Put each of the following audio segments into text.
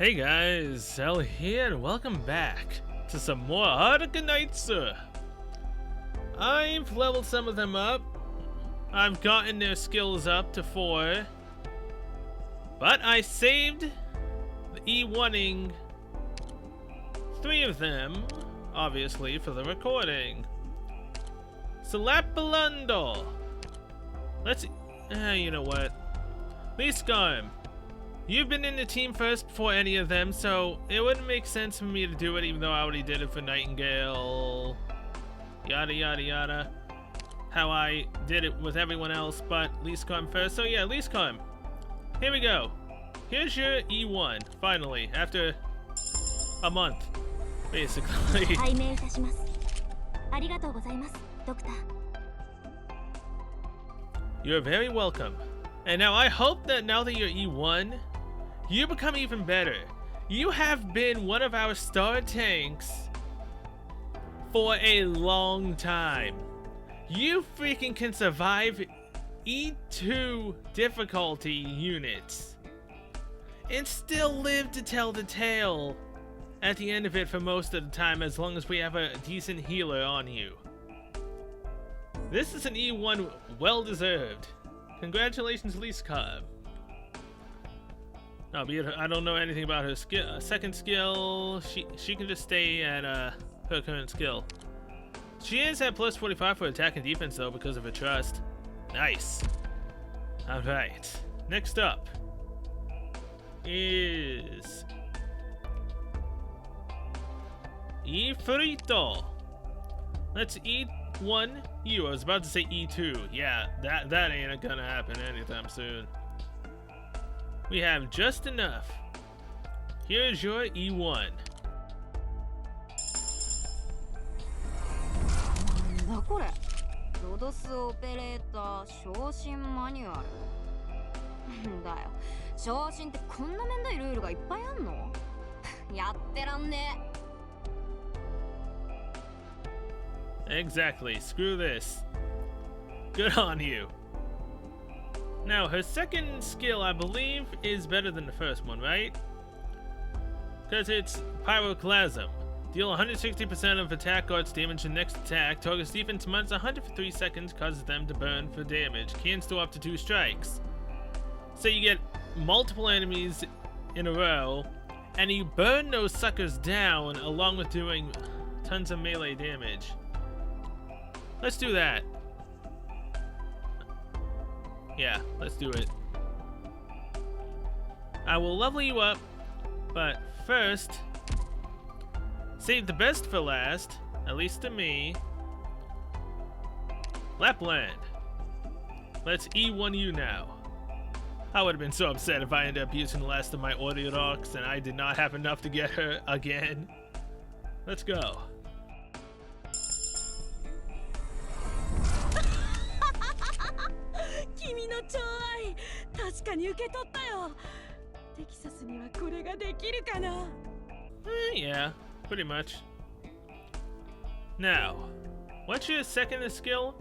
Hey guys, El here and welcome back to some more Arknights. I've leveled some of them up. I've gotten their skills up to 4. But I saved the E1ing 3 of them, obviously, for the recording. Salapalando. Let's, you know what? Dusk. You've been in the team first before any of them, so it wouldn't make sense for me to do it even though I already did it for Nightingale. Yada yada yada. How I did it with everyone else, but Dusk first. So yeah, Dusk. Here we go. Here's your E1, finally, after a month, basically. You're very welcome. And now I hope that now that you're E1, you become even better. You have been one of our star tanks for a long time. You freaking can survive E2 difficulty units and still live to tell the tale at the end of it for most of the time, as long as we have a decent healer on you. This is an E1 well deserved. Congratulations, Dusk. No, I don't know anything about her skill. Second skill, she can just stay at her current skill. She is at plus 45 for attack and defense though because of her trust. Nice. All right. Next up is Ifrito. Let's eat one you. I was about to say E2. Yeah, that ain't gonna happen anytime soon. We have just enough. Here's your E1. なんだこれ。ロドスオペレーター昇進マニュアル。だよ。昇進ってこんなめんどいルールがいっぱいあんの？やってらんね。Exactly. Screw this. Good on you. Now, her second skill, I believe, is better than the first one, right? Because it's Pyroclasm. Deal 160% of attack arts damage in next attack. Target's defense mounts 100 for 3 seconds, causes them to burn for damage. Can store up to 2 strikes. So you get multiple enemies in a row, and you burn those suckers down along with doing tons of melee damage. Let's do that. Yeah, let's do it. I will level you up, but first, save the best for last, at least to me. Lapland. Let's E1 you now. I would have been so upset if I ended up using the last of my Arknights and I did not have enough to get her again. Let's go. 君の寵愛、確かに受け取ったよ。テキサスにはこれができるかな? Yeah, pretty much. Now, what's your second skill?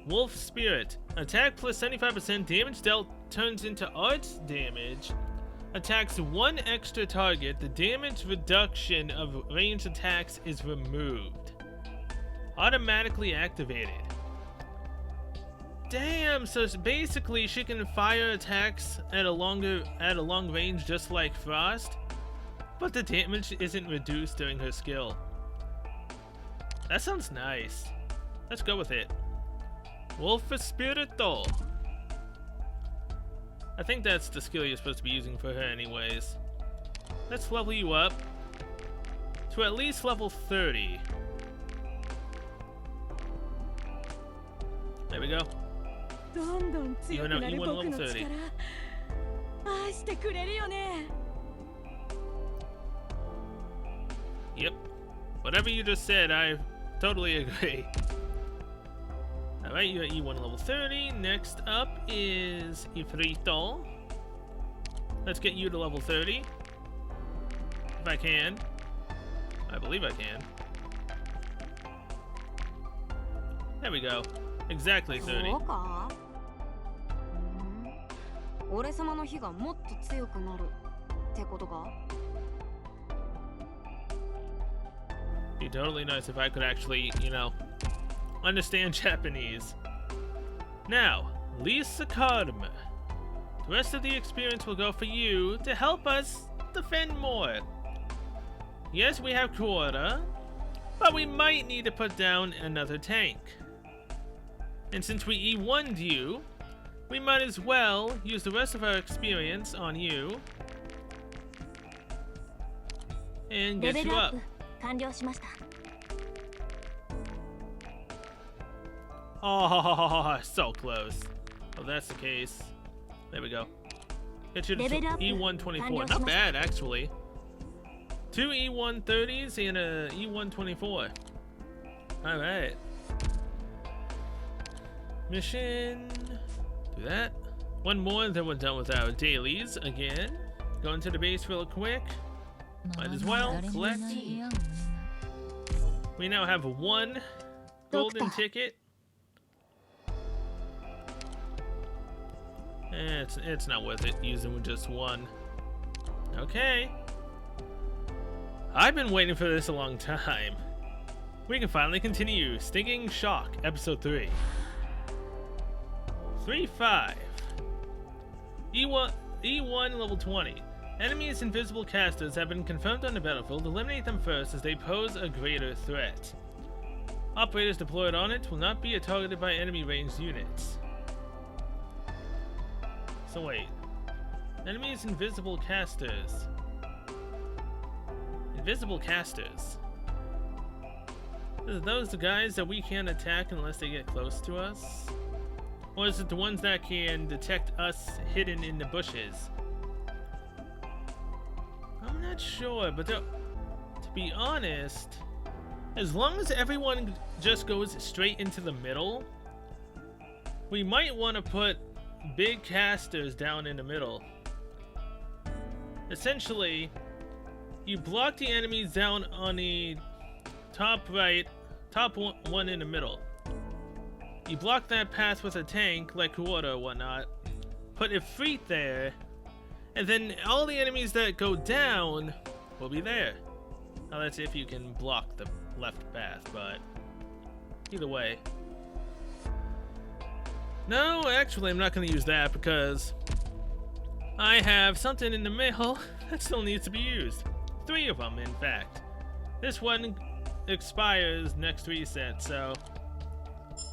Wolf Spirit. Attack plus 75% damage dealt turns into arts damage. Attacks one extra target. The damage reduction of ranged attacks is removed. Automatically activated. Damn, so basically she can fire attacks at a long range just like Frost, but the damage isn't reduced during her skill. That sounds nice. Let's go with it. Wolf Spirito. I think that's the skill you're supposed to be using for her anyways. Let's level you up to at least level 30. There we go. どんどん強くなる僕の力、愛してくれるよね。Yep. Whatever you just said, I totally agree. Alright, you're at E1 level 30. Next up is Ifrito. Let's get you to level 30. If I can. I believe I can. There we go. Exactly 30. そうか。俺様の火がもっと強くなるってことか。Be totally nice if I could actually, you know, understand Japanese. Now, Lisa Karma. The rest of the experience will go for you to help us defend more. Yes, we have Quota, but we might need to put down another tank. And since we E1'd you, we might as well use the rest of our experience on you and get you up. 完了しました。 Oh, so close. Oh, that's the case. There we go. Get you to E124. Not bad, actually. 2 E130s and a E124. Alright. Mission. Do that. One more, then we're done with our dailies again. Go into the base real quick. Might as well collect. We now have 1 golden ticket. It's not worth it using just 1. Okay. I've been waiting for this a long time. We can finally continue. Stinging Shock, Episode 3. 3-5. E1 level 20. Enemies invisible casters have been confirmed on the battlefield. Eliminate them first as they pose a greater threat. Operators deployed on it will not be targeted by enemy ranged units. So wait. Enemies invisible casters. Invisible casters. Are those the guys that we can't attack unless they get close to us? Or is it the ones that can detect us hidden in the bushes? I'm not sure, but to be honest, as long as everyone just goes straight into the middle, we might want to put big casters down in the middle. Essentially, you block the enemies down on the top right, top one in the middle. You block that path with a tank like water or whatnot, put a Efreet there, and then all the enemies that go down will be there. Now that's if you can block the left path, but either way. No, actually I'm not going to use that because I have something in the mail that still needs to be used. 3 of them, in fact. This one expires next reset, so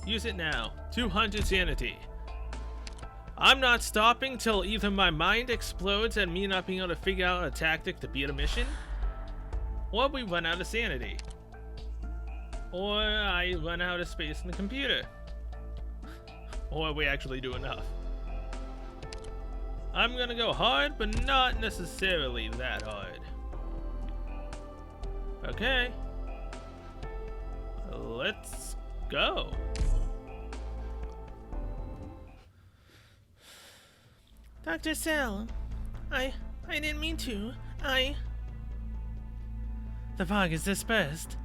use it now. 200 sanity. I'm not stopping till either my mind explodes and me not being able to figure out a tactic to beat a mission, or we run out of sanity, or I run out of space in the computer, or we actually do enough. I'm gonna go hard, but not necessarily that hard. Okay. Let's go. Dr. Cell, I didn't mean to. The fog is dispersed.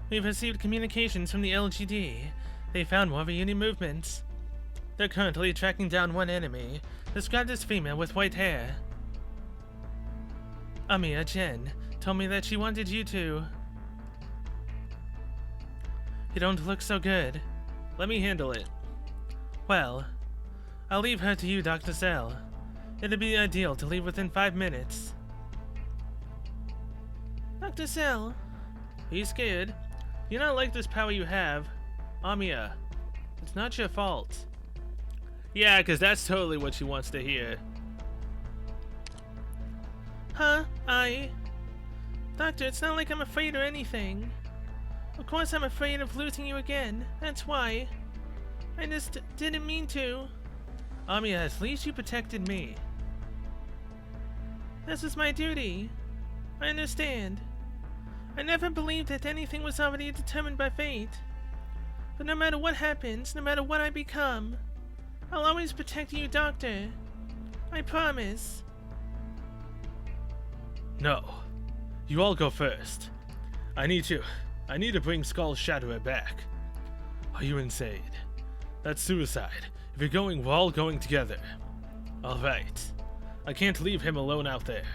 We've received communications from the LGD. They found more reunion movements. They're currently tracking down one enemy, described as female with white hair. Amiya Jen told me that she wanted you to. You don't look so good. Let me handle it. Well, I'll leave her to you, Dr. Cell. It'd be ideal to leave within 5 minutes. Dr. Cell, are you scared? You not like this power you have. Amiya, it's not your fault. Yeah, because that's totally what she wants to hear. Huh? Doctor, it's not like I'm afraid or anything. Of course I'm afraid of losing you again. That's why. I just didn't mean to. Amiya, at least you protected me. This is my duty. I understand. I never believed that anything was already determined by fate. But no matter what happens, no matter what I become, I'll always protect you, Doctor. I promise. No. You all go first. I need to bring Skull Shatterer back. Are you insane? That's suicide. If you're going, we're all going together. Alright. I can't leave him alone out there.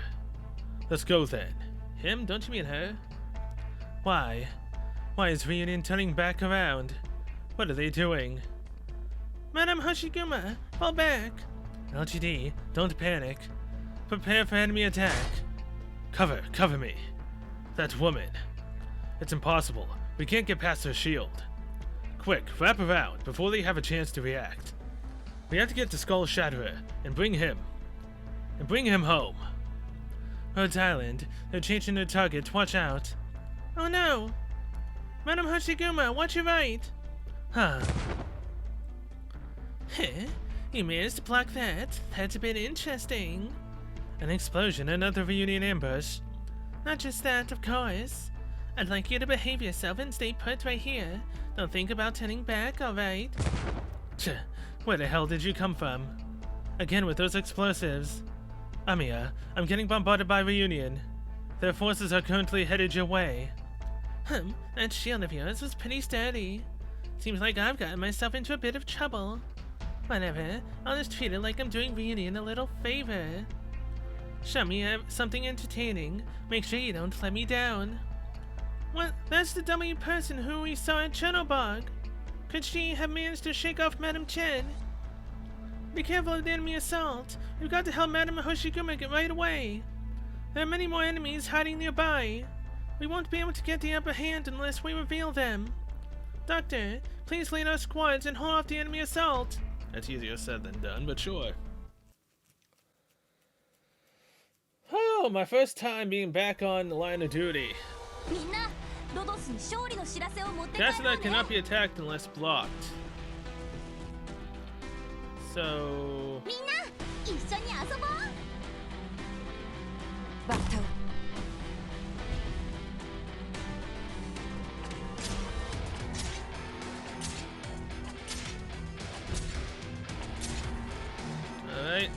Let's go then. Him? Don't you mean her? Why? Why is Reunion turning back around? What are they doing? Madam Hoshiguma, fall back! LGD, don't panic. Prepare for enemy attack. Cover me. That woman. It's impossible. We can't get past her shield. Quick, wrap around before they have a chance to react. We have to get to Skull Shatterer and bring him home. Rhodes Island, they're changing their target. Watch out. Oh no! Madam Hoshiguma, watch your right! Huh. Heh, you managed to block that. That's a bit interesting. An explosion, another reunion ambush. Not just that, of course. I'd like you to behave yourself and stay put right here. Don't think about turning back, alright? Where the hell did you come from? Again with those explosives. Amiya, I'm getting bombarded by Reunion. Their forces are currently headed your way. That shield of yours was pretty sturdy. Seems like I've gotten myself into a bit of trouble. Whatever, I'll just treat it like I'm doing Reunion a little favor. Show me something entertaining. Make sure you don't let me down. What? That's the dummy person who we saw at Chernobog. Could she have managed to shake off Madam Chen? Be careful of the enemy assault. We've got to help Madam Hoshiguma get right away. There are many more enemies hiding nearby. We won't be able to get the upper hand unless we reveal them. Doctor, please lead our squads and hold off the enemy assault. That's easier said than done, but sure. Oh, my first time being back on the line of duty. Castle cannot be attacked unless blocked. So... Alright.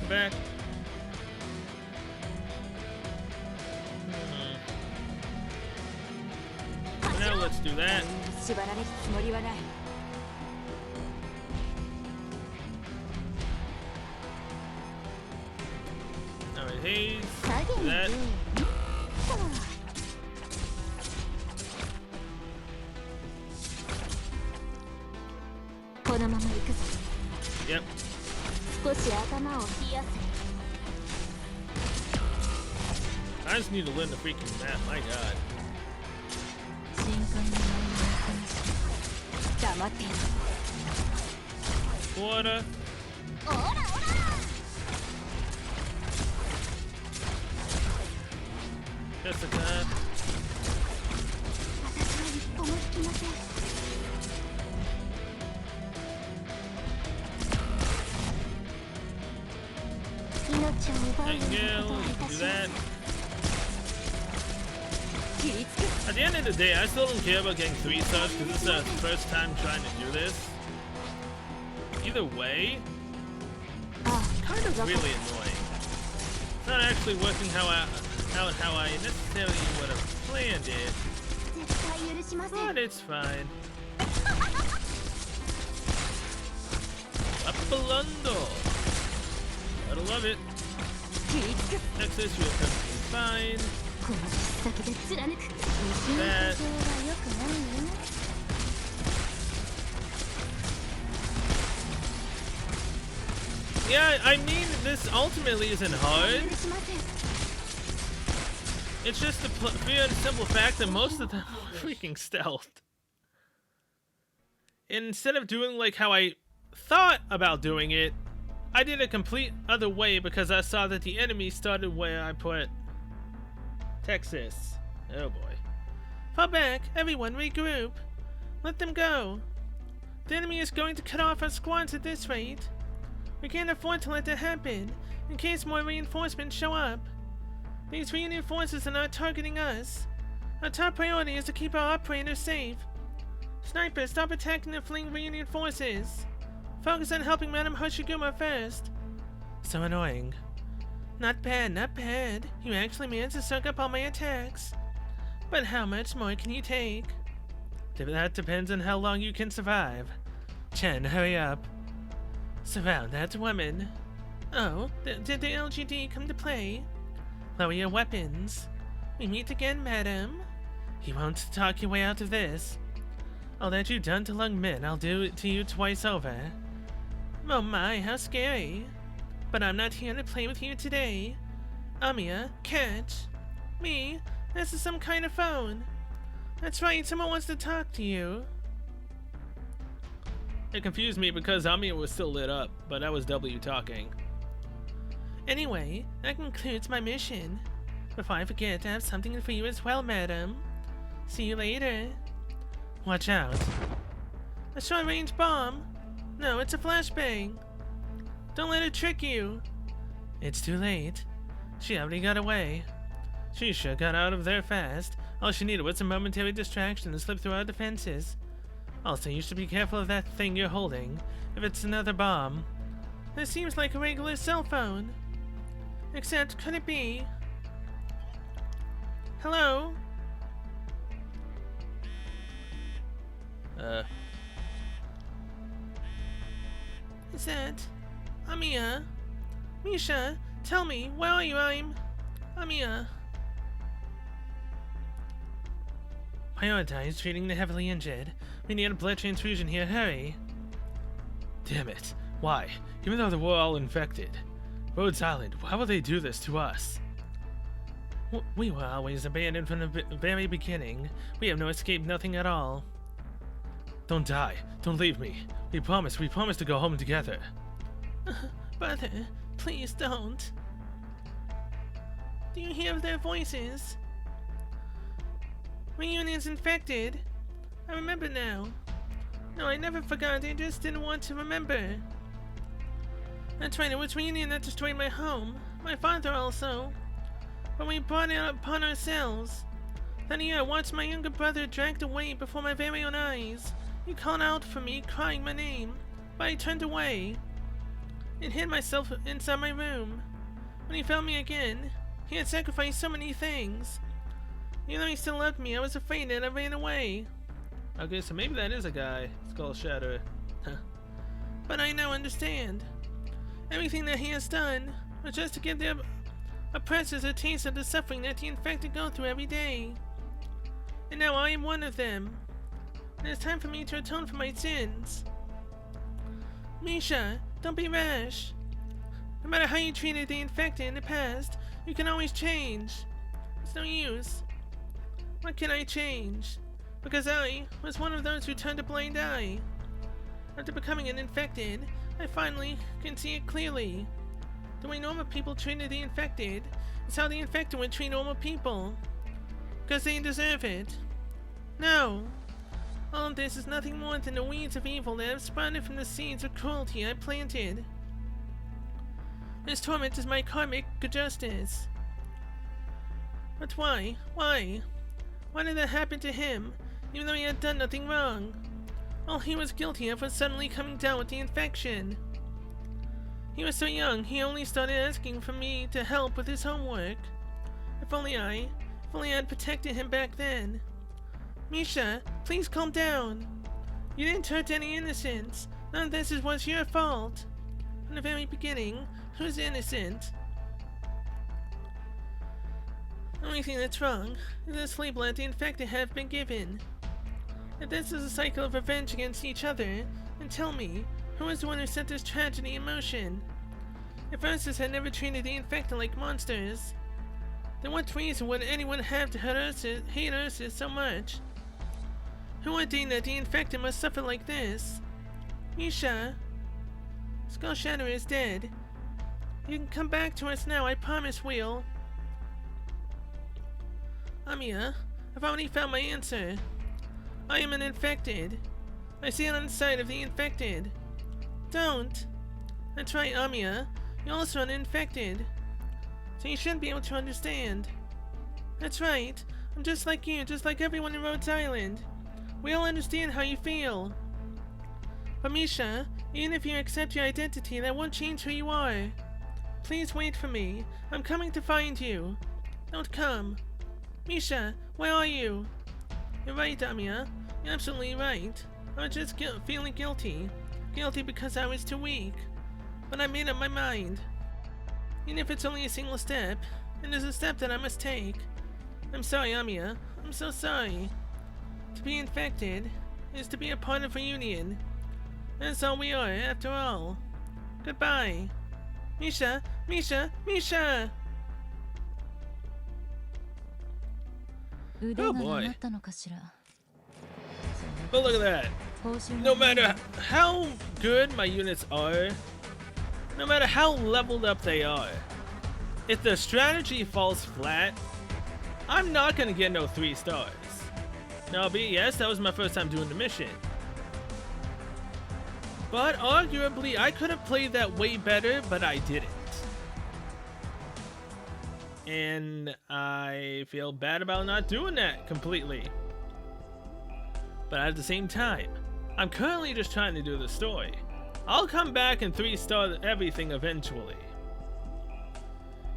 Back. Now let's do that. Alright, Haze. Do that. Yep. I just need to learn the freaking map, my god. Water. Jessica. Nightingale, do that. At the end of the day, I still don't care about getting 3 stars because this is our first time trying to do this. Either way, it's kind of really annoying. It's not actually working how I necessarily would have planned it. But it's fine. Apollondo! Gotta love it. Nexus, you're perfectly fine. That. Yeah, I mean, this ultimately isn't hard. It's just the pure and simple fact that most of them are freaking stealth. And instead of doing like how I thought about doing it, I did a complete other way because I saw that the enemy started where I put Texas. Oh boy. Fall back, everyone regroup. Let them go. The enemy is going to cut off our squads at this rate. We can't afford to let that happen, in case more reinforcements show up. These Reunion forces are not targeting us. Our top priority is to keep our operators safe. Snipers, stop attacking the fleeing Reunion forces. Focus on helping Madam Hoshiguma first. So annoying. Not bad, not bad. You actually managed to soak up all my attacks. But how much more can you take? That depends on how long you can survive. Chen, hurry up. Surround that woman. Oh, did the LGD come to play? Lower your weapons. We meet again, madam. You won't talk your way out of this. All that you've done to Lung Min, I'll do it to you twice over. Oh my, how scary. But I'm not here to play with you today. Amiya, catch. Me? This is some kind of phone. That's right, someone wants to talk to you. It confused me because Amiya was still lit up, but that was W talking. Anyway, that concludes my mission. Before I forget, I have something for you as well, madam. See you later. Watch out. A short-range bomb? No, it's a flashbang. Don't let it trick you. It's too late. She already got away. She sure got out of there fast. All she needed was a momentary distraction to slip through our defenses. Also, you should be careful of that thing you're holding. If it's another bomb. This seems like a regular cell phone. Except, could it be? Hello? Is that Amiya? Misha, tell me, where are you? I'm Amiya. Prioritize treating the heavily injured. We need a blood transfusion here, hurry. Damn it. Why? Even though we're all infected. Rhodes Island, why would they do this to us? We were always abandoned from the very beginning. We have no escape, nothing at all. Don't die. Don't leave me. We promise to go home together. Brother, please don't. Do you hear their voices? Reunion's infected. I remember now. No, I never forgot. I just didn't want to remember. That's right, it was Reunion that destroyed my home. My father also. But we brought it upon ourselves. That year, I watched my younger brother dragged away before my very own eyes. He called out for me, crying my name, but I turned away and hid myself inside my room. When he found me again, he had sacrificed so many things. Even though he still loved me, I was afraid and I ran away. Okay, so maybe that is a guy, Skull Shatter. But I now understand. Everything that he has done was just to give the oppressors a taste of the suffering that the infected go through every day. And now I am one of them. And it's time for me to atone for my sins. Misha, don't be rash. No matter how you treated the infected in the past, you can always change. It's no use. What can I change? Because I was one of those who turned a blind eye. After becoming an infected, I finally can see it clearly. The way normal people treated the infected is how the infected would treat normal people. Because they deserve it. No. All of this is nothing more than the weeds of evil that have sprouted from the seeds of cruelty I planted. This torment is my karmic justice. But why? Why? Why did that happen to him, even though he had done nothing wrong? All he was guilty of was suddenly coming down with the infection. He was so young, he only started asking for me to help with his homework. If only I had protected him back then. Misha, please calm down. You didn't hurt any innocents. None of this was your fault. From the very beginning, who's innocent? The only thing that's wrong is this label that the infected have been given. If this is a cycle of revenge against each other, then tell me, who is the one who set this tragedy in motion? If Ursus had never treated the infected like monsters, then what reason would anyone have to hate Ursus so much? Who ordained that the infected must suffer like this? Misha, Skull Shatter is dead. You can come back to us now, I promise we'll. Amiya, I've already found my answer. I am an infected. I see it on the side of the infected. Don't. That's right, Amiya. You're also an infected. So you should be able to understand. That's right. I'm just like you, just like everyone in Rhodes Island. We all understand how you feel. But Misha, even if you accept your identity, that won't change who you are. please wait for me. I'm coming to find you. Don't come. Misha, where are you? You're right, Amiya. You're absolutely right. I was just feeling guilty. Guilty because I was too weak. But I made up my mind. Even if it's only a single step, it is a step that I must take. I'm sorry, Amiya. I'm so sorry. To be infected is to be a part of a union. That's all we are, after all. Goodbye. Misha! Misha! Misha! Oh boy. But look at that. No matter how good my units are, no matter how leveled up they are, if the strategy falls flat, I'm not gonna get no 3 stars. Now, yes, that was my first time doing the mission. But arguably, I could have played that way better, but I didn't. And I feel bad about not doing that completely. But at the same time, I'm currently just trying to do the story. I'll come back and 3-star everything eventually.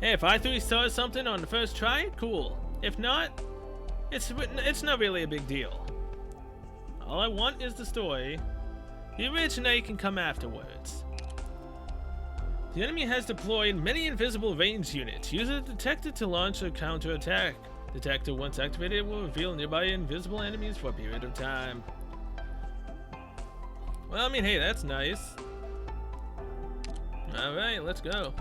Hey, if I 3-star something on the first try, cool. If not, it's not really a big deal. All I want is the story. The original can come afterwards. The enemy has deployed many invisible range units. Use a detector to launch a counterattack. Detector, once activated, will reveal nearby invisible enemies for a period of time. Well, I mean, hey, that's nice. Alright, let's go.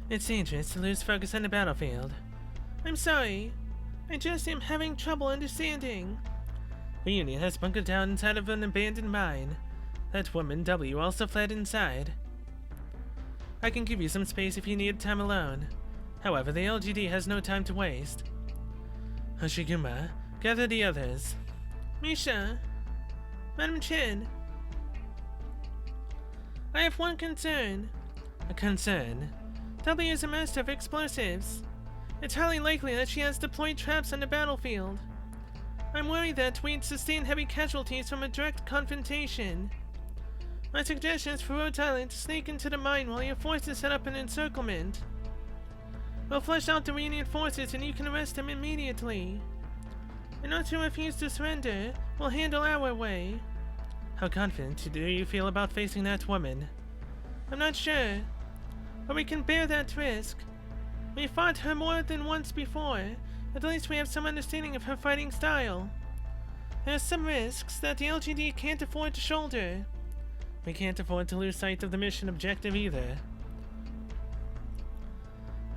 It's dangerous to lose focus on the battlefield. I'm sorry. I just am having trouble understanding. The Union has bunkered down inside of an abandoned mine. That woman, W, also fled inside. I can give you some space if you need time alone. However, the LGD has no time to waste. Hoshiguma, gather the others. Misha! Madam Chen! I have one concern. A concern? W is a master of explosives. It's highly likely that she has deployed traps on the battlefield. I'm worried that we'd sustain heavy casualties from a direct confrontation. My suggestion is for Rhodes Island to sneak into the mine while your forces set up an encirclement. We'll flush out the Reunion forces and you can arrest them immediately. And those who refuse to surrender, we'll handle our way. How confident do you feel about facing that woman? I'm not sure, but we can bear that risk. We fought her more than once before. At least we have some understanding of her fighting style. There are some risks that the LGD can't afford to shoulder. We can't afford to lose sight of the mission objective either.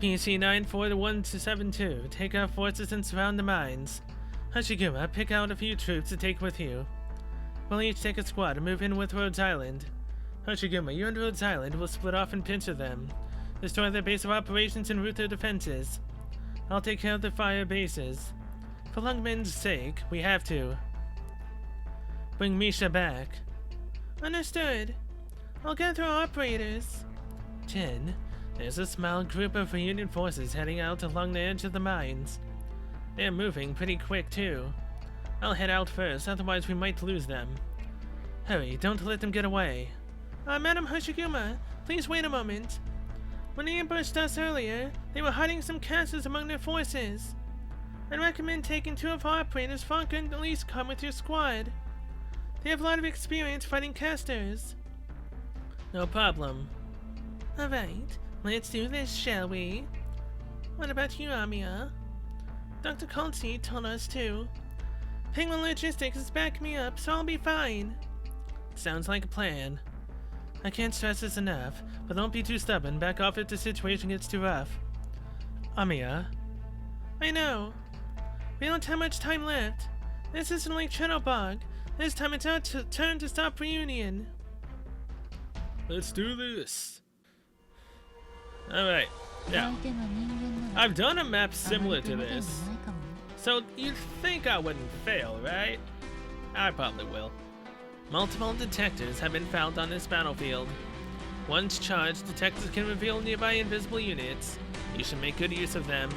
PC 94172, take our forces and surround the mines. Hoshiguma, pick out a few troops to take with you. We'll each take a squad and move in with Rhodes Island. Hoshiguma, you and Rhodes Island will split off and pincer them. Destroy their base of operations and root their defenses. I'll take care of the fire bases. For Lungmen's sake, we have to. Bring Misha back. Understood. I'll gather our operators. Chen, there's a small group of Reunion forces heading out along the edge of the mines. They're moving pretty quick too. I'll head out first, otherwise we might lose them. Hurry, don't let them get away. Madam Hoshiguma, please wait a moment. When they ambushed us earlier, they were hiding some casters among their forces. I'd recommend taking 2 of our operators, Fonka and Elise, come with your squad. They have a lot of experience fighting casters. No problem. Alright, let's do this, shall we? What about you, Amiya? Dr. Coltsy told us to. Penguin Logistics is backing me up, so I'll be fine. Sounds like a plan. I can't stress this enough, but don't be too stubborn. Back off if the situation gets too rough. Amiya. I know. We don't have much time left. This isn't like Chernobog. This time it's our turn to stop Reunion. Let's do this. Alright, now. I've done a map similar to this. So you'd think I wouldn't fail, right? I probably will. Multiple detectors have been found on this battlefield. Once charged, detectors can reveal nearby invisible units. You should make good use of them.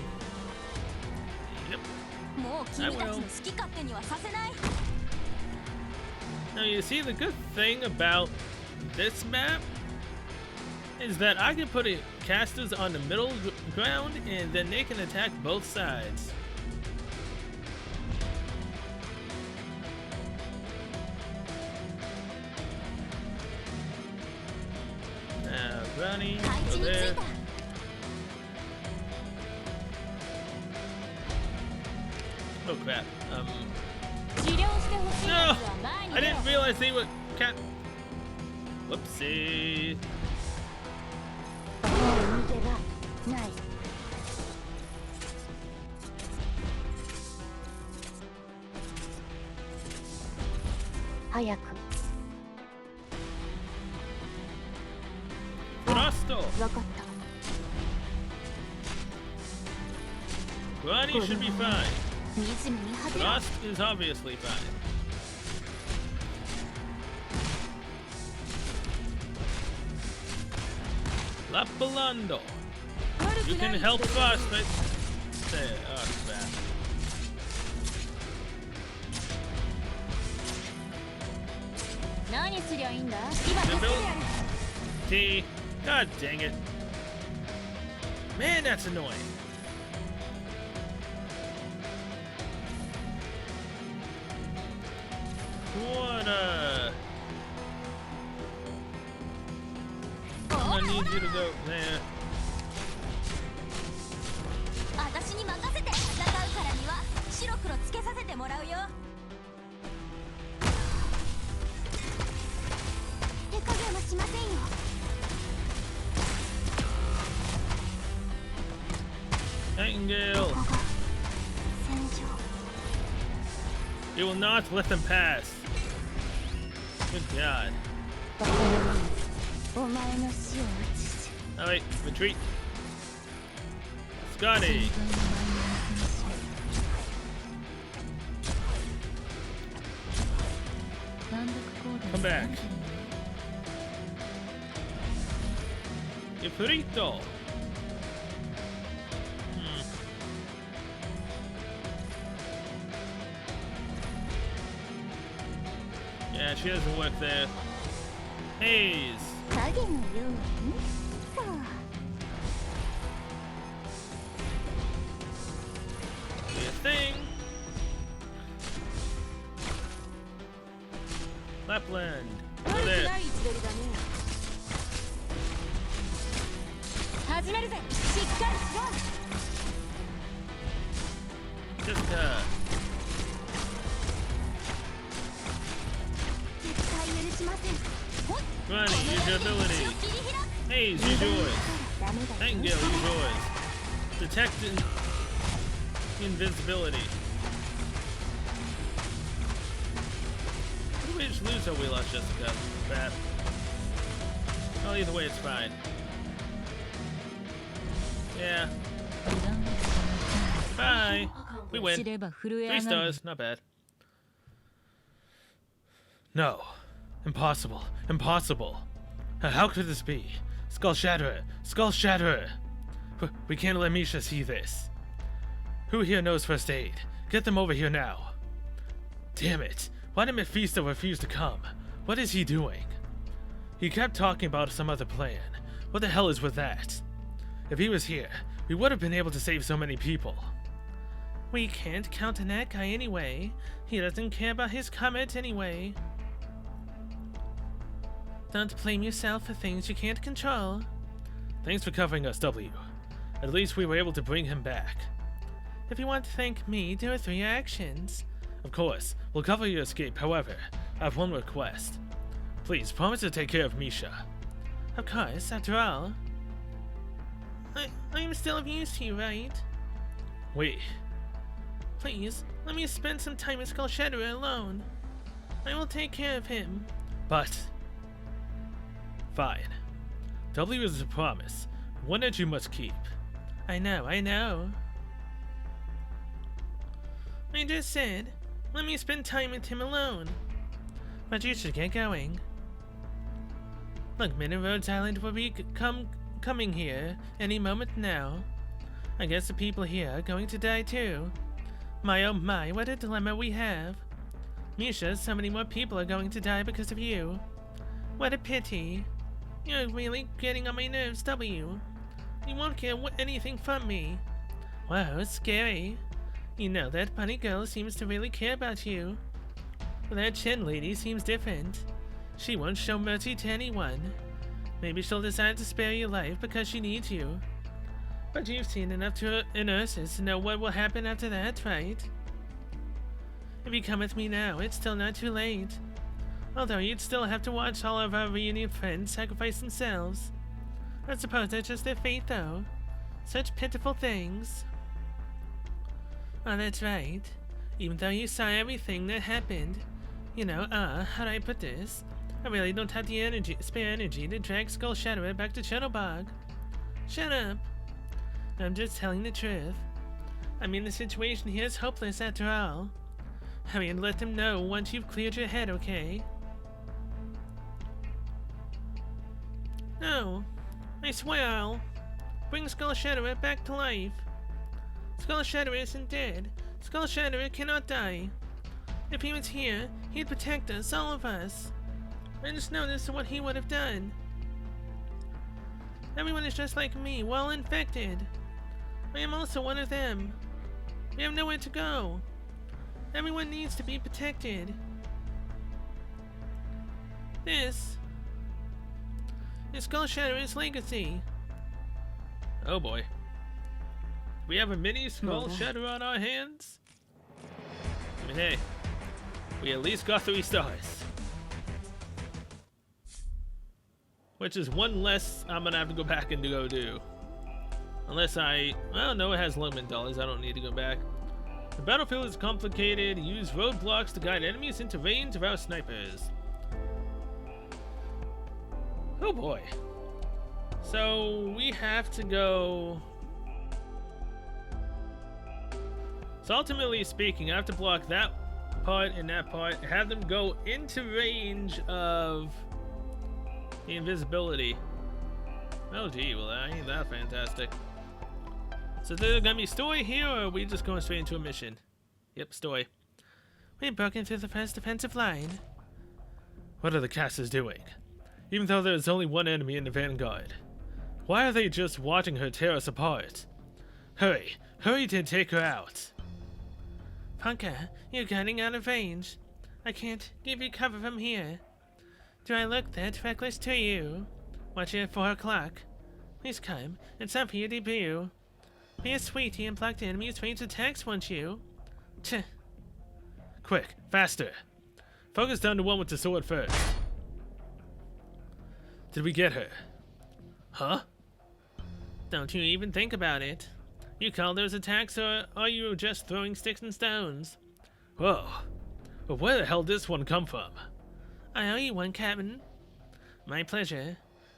Yep. I will. Now you see, the good thing about this map is that I can put casters on the middle ground and then they can attack both sides. Now, Brownie, go there. Oh crap. No! I didn't realize they were Whoopsie. Frosto! Ronnie should be fine. Dusk is obviously fine. Lapalando. You can help us, but there. Oh crap. T. God dang it. Man, that's annoying. What I need you to go there. Nightingale. You will not let them pass. Good God. Oh wait, retreat. Scotty. Come back. Ifrito. Yeah, she doesn't work there. Haze. Do your thing. Lapland. Go there. Jessica. Ronnie, use your ability. Haze, use yours. Nightingale, use yours. Detect invincibility. Did we just lose? Oh, we lost Jessica. Crap. Well, either way, it's fine. Yeah. Bye. We win. 3 stars, not bad. No. Impossible. Impossible. How could this be? Skull Shatterer! Skull Shatterer! We can't let Misha see this. Who here knows first aid? Get them over here now. Damn it. Why did Mephisto refuse to come? What is he doing? He kept talking about some other plan. What the hell is with that? If he was here, we would have been able to save so many people. We can't count on that guy anyway. He doesn't care about his comment anyway. Don't blame yourself for things you can't control. Thanks for covering us, W. At least we were able to bring him back. If you want to thank me, do it through your actions. Of course, we'll cover your escape. However, I have one request. Please, promise to take care of Misha. Of course, after all. I'm still of use to you, right? Wait. Please, let me spend some time with Skull Shatterer alone. I will take care of him. But... fine. W is a promise, one that you must keep. I know. I just said, let me spend time with him alone. But you should get going. Look, men of Rhodes Island will be coming here any moment now. I guess the people here are going to die too. My oh my, what a dilemma we have. Misha, so many more people are going to die because of you. What a pity. You're really getting on my nerves, W. You won't get anything from me. Wow, it's scary. You know, that bunny girl seems to really care about you. But that Chin lady seems different. She won't show mercy to anyone. Maybe she'll decide to spare your life because she needs you. But you've seen enough to Ursus to know what will happen after that, right? If you come with me now, it's still not too late. Although you'd still have to watch all of our reunion friends sacrifice themselves. I suppose that's just their fate, though. Such pitiful things. Oh, that's right. Even though you saw everything that happened, you know, how do I put this? I really don't have the spare energy to drag Skull Shatterer back to Shadowbog. Shut up. I'm just telling the truth. I mean, the situation here is hopeless after all. Hurry and let them know once you've cleared your head, okay? No. I swear I'll bring Skull Shatterer back to life. Skull Shatterer isn't dead. Skull Shatterer cannot die. If he was here, he'd protect us, all of us. I just know this is what he would have done. Everyone is just like me, well infected. I am also one of them. We have nowhere to go. Everyone needs to be protected. This is Skull Shatterer's legacy. Oh boy. We have a mini Skull Shatterer on our hands? I mean, hey, we at least got 3 stars. Which is one less I'm gonna have to go back and go do. Unless I don't know, it has Lumen dollars, I don't need to go back. The battlefield is complicated. Use roadblocks to guide enemies into range of our snipers. Oh boy. So we have to go. So ultimately speaking, I have to block that part and that part, have them go into range of the invisibility. Oh gee, well that ain't that fantastic. So is there gonna be story here, or are we just going straight into a mission? Yep, story. We've broken through the first defensive line. What are the casters doing? Even though there's only one enemy in the vanguard. Why are they just watching her tear us apart? Hurry! Hurry to take her out! Punka, you're getting out of range. I can't give you cover from here. Do I look that reckless to you? Watch it at 4 o'clock. Please come. It's time for your debut. Be a sweetie and block the enemy's ranged attacks, won't you? Tch. Quick, faster. Focus down the one with the sword first. Did we get her? Huh? Don't you even think about it. You call those attacks, or are you just throwing sticks and stones? Whoa. But where the hell did this one come from? I owe you one, Captain. My pleasure.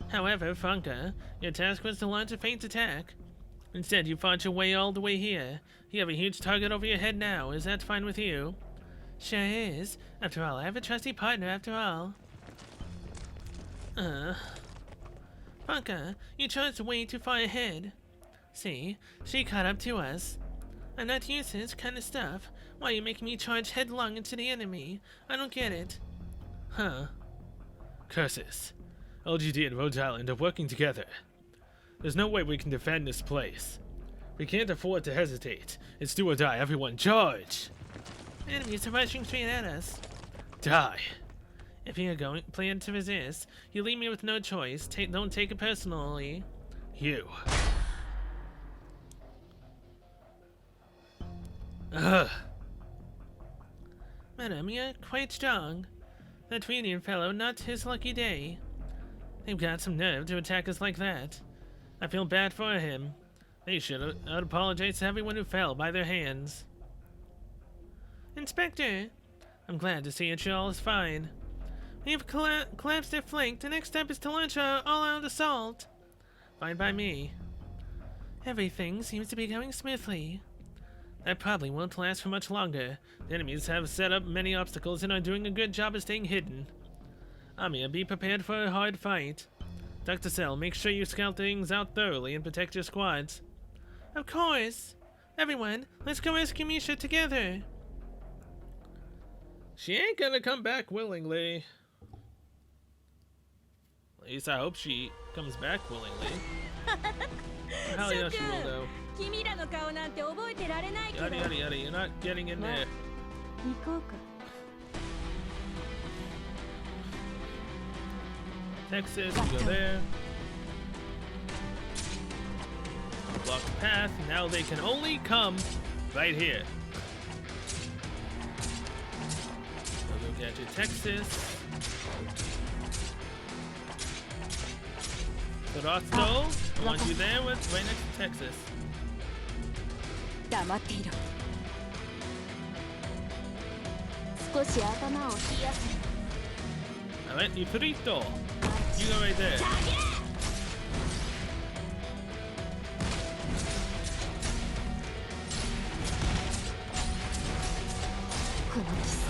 However, Franca, your task was to launch a feint attack. Instead, you fought your way all the way here. You have a huge target over your head now. Is that fine with you? Sure is. After all, I have a trusty partner after all. Franca, you chose way too far ahead. See, she caught up to us. I'm not used to this kind of stuff. Why are you making me charge headlong into the enemy? I don't get it. Huh. Curses. LGD and Rhodes Island are working together. There's no way we can defend this place. We can't afford to hesitate. It's do or die. Everyone, charge! Enemies are rushing straight at us. Die. If you're plan to resist, you leave me with no choice. Don't take it personally. You. Ugh. Madam, you're quite strong. That Renian fellow, not his lucky day. They've got some nerve to attack us like that. I feel bad for him. They should apologize to everyone who fell by their hands. Inspector, I'm glad to see that all is fine. We've collapsed their flank. The next step is to launch our all-out assault. Fine by me. Everything seems to be going smoothly. That probably won't last for much longer. The enemies have set up many obstacles and are doing a good job of staying hidden. Amia, be prepared for a hard fight. Dr. Cell, make sure you scout things out thoroughly and protect your squads. Of course. Everyone, let's go rescue Misha together. She ain't gonna come back willingly. At least I hope she comes back willingly. Hell yeah, she will though. 君らの顔なんて覚えてられないけど。 Yada yada yada, you're not getting in there. 行こうか。 Texas, you go there. Block the path. Now they can only come right here. So go get you, Texas. Toronto, I want you there with right next to Texas. 黙っていろ。少し頭を冷やせ。 Alright, Nitrito. You go right there.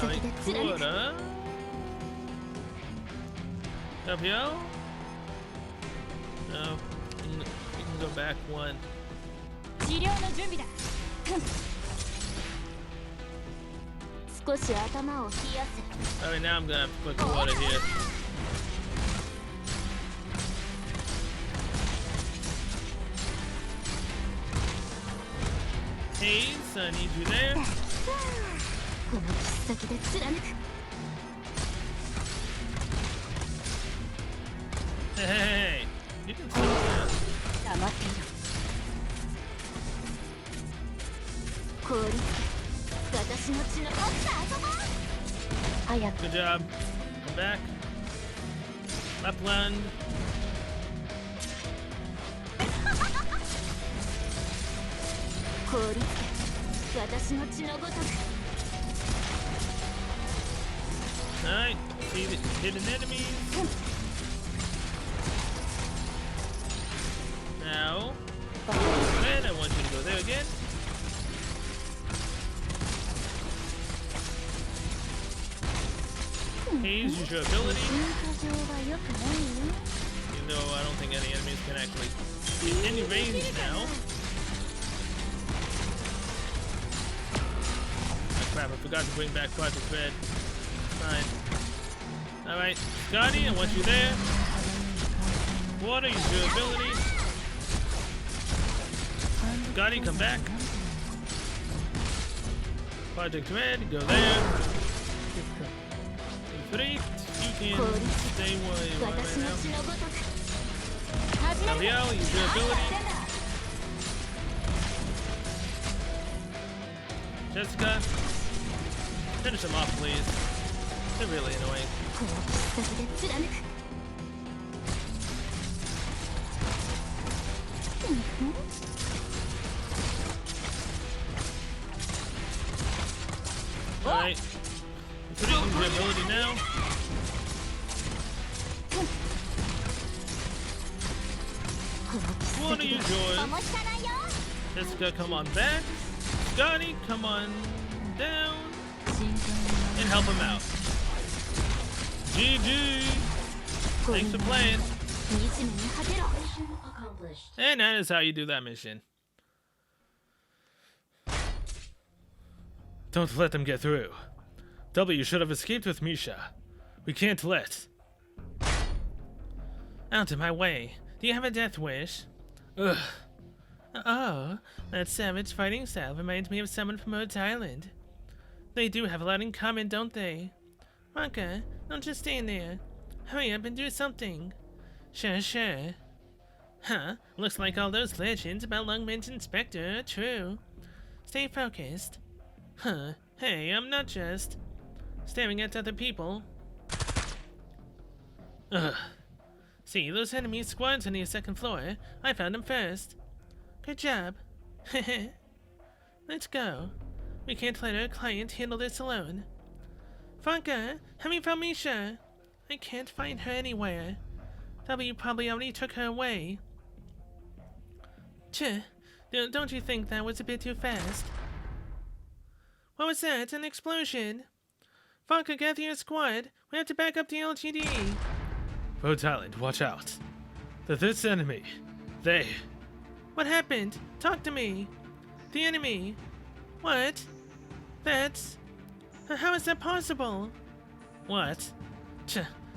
Alright, Kura. Up here? No, you can go back one. 治療の準備だ。少し頭を冷やせ。 Alright, now I'm gonna have to put Kura here. Hayes, I need you there. この切っ先で貫く。 Hey, you can stop that. 黙っていろ。氷つけ。私の血のもっと遊ぼう。早く。 Good job. Come back. Lapland. 氷つけ。私の血のごとく。 Alright, see the hidden enemies. Now, Red, I want you to go there again. Hayes, use your ability. Even though I don't think any enemies can actually be in any range now. Oh, crap, I forgot to bring back Project Red. Fine. Alright, Scotty, I want you there. Water, use your ability. Scotty, come back. Project Red, go there. Three, you can stay where you are right now. Gabrielle, use your ability. Jessica, finish them off, please. They're really annoying. Alright. Put it into your ability now. What are you doing? Jessica, come on back. Scotty, come on down. And help him out. GG. Thanks for playing. And that is how you do that mission. Don't let them get through. W should have escaped with Misha. We can't let. Out of my way. Do you have a death wish? Ugh. Oh, that savage fighting style reminds me of someone from Rhode Island. They do have a lot in common, don't they? Ronka, don't just stand there. Hurry up and do something. Sure, sure. Huh, looks like all those legends about Lungman's Inspector are true. Stay focused. Huh, hey, I'm not just staring at other people. Ugh. See, those enemy squads on the second floor? I found them first. Good job. Heh. Let's go. We can't let our client handle this alone. Franca, help me from Misha. I can't find her anywhere. W probably already took her away. Tch, don't you think that was a bit too fast? What was that? An explosion? Franca, gather your squad. We have to back up the LGD. Rhode Island, watch out. This enemy. They... What happened? Talk to me. The enemy. What? That's... How is that possible? What?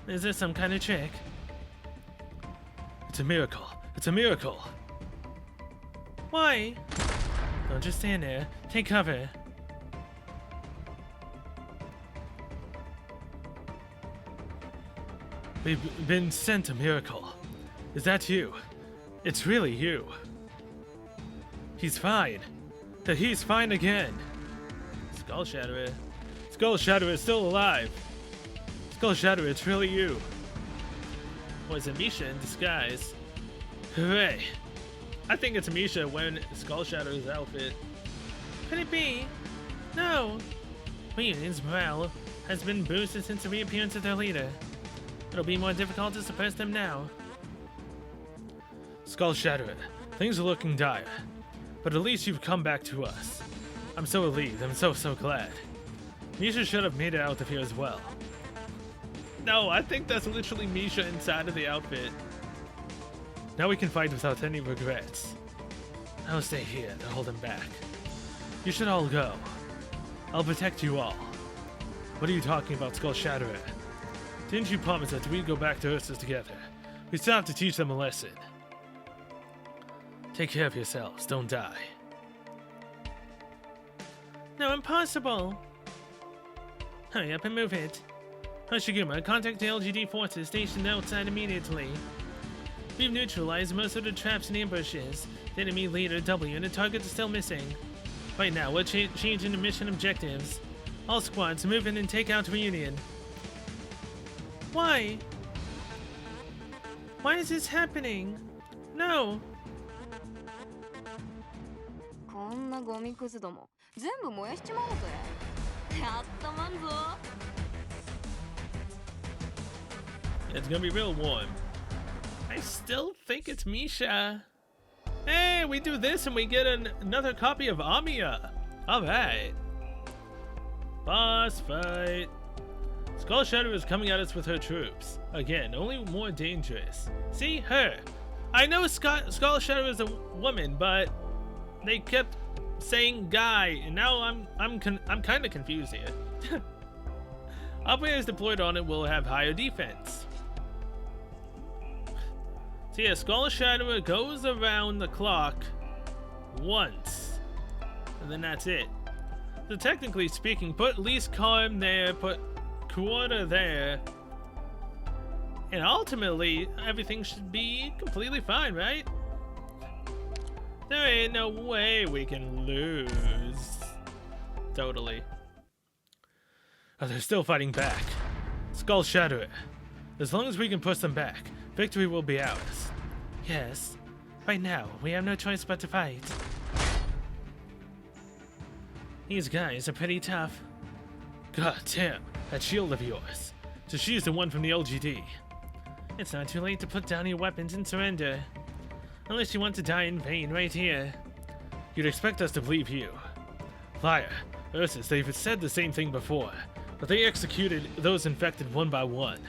Is this some kind of trick? It's a miracle. It's a miracle. Why? Don't just stand there. Take cover. We've been sent a miracle. Is that you? It's really you. He's fine. That he's fine again. Skull Shatterer. Skull Shatterer is still alive. Skull Shatterer, it's really you. Or is it Misha in disguise? Hooray. I think it's Misha wearing Skull Shatterer's outfit. Could it be? No. Reunion's morale has been boosted since the reappearance of their leader. It'll be more difficult to suppress them now. Skull Shatterer, things are looking dire. But at least you've come back to us. I'm so relieved. I'm so glad. Misha should have made it out of here as well. No, I think that's literally Misha inside of the outfit. Now we can fight without any regrets. I'll stay here to hold him back. You should all go. I'll protect you all. What are you talking about, Skull Shatterer? Didn't you promise that we'd go back to Ursus together? We still have to teach them a lesson. Take care of yourselves. Don't die. No, impossible. Hurry up and move it. Hoshiguma, contact the LGD forces stationed outside immediately. We've neutralized most of the traps and ambushes. The enemy leader, W, and the target is still missing. Right now, we're changing the mission objectives. All squads, move in and take out Reunion. Why? Why is this happening? No! こんなゴミくずども全部燃やしちまおうぜ。やったまんぞ。 It's gonna be real warm. I still think it's Misha. Hey, we do this and we get another copy of Amiya. Alright. Boss fight. Skull Shatterer is coming at us with her troops. Again, only more dangerous. See? Her. I know Skull Shatterer is a woman, but they kept saying guy, and now I'm kind of confused here. Operators deployed on it will have higher defense. So yeah, Skull Shatterer goes around the clock once, and then that's it. So technically speaking, put least calm there, put quarter there, and ultimately everything should be completely fine, right? There ain't no way we can lose. Totally. Oh, they're still fighting back. Skull Shatterer. As long as we can push them back, victory will be ours. Yes. Right now, we have no choice but to fight. These guys are pretty tough. God damn, that shield of yours. So she's the one from the LGD. It's not too late to put down your weapons and surrender. Unless you want to die in vain right here. You'd expect us to believe you. Liar, Ursus, they've said the same thing before, but they executed those infected one by one.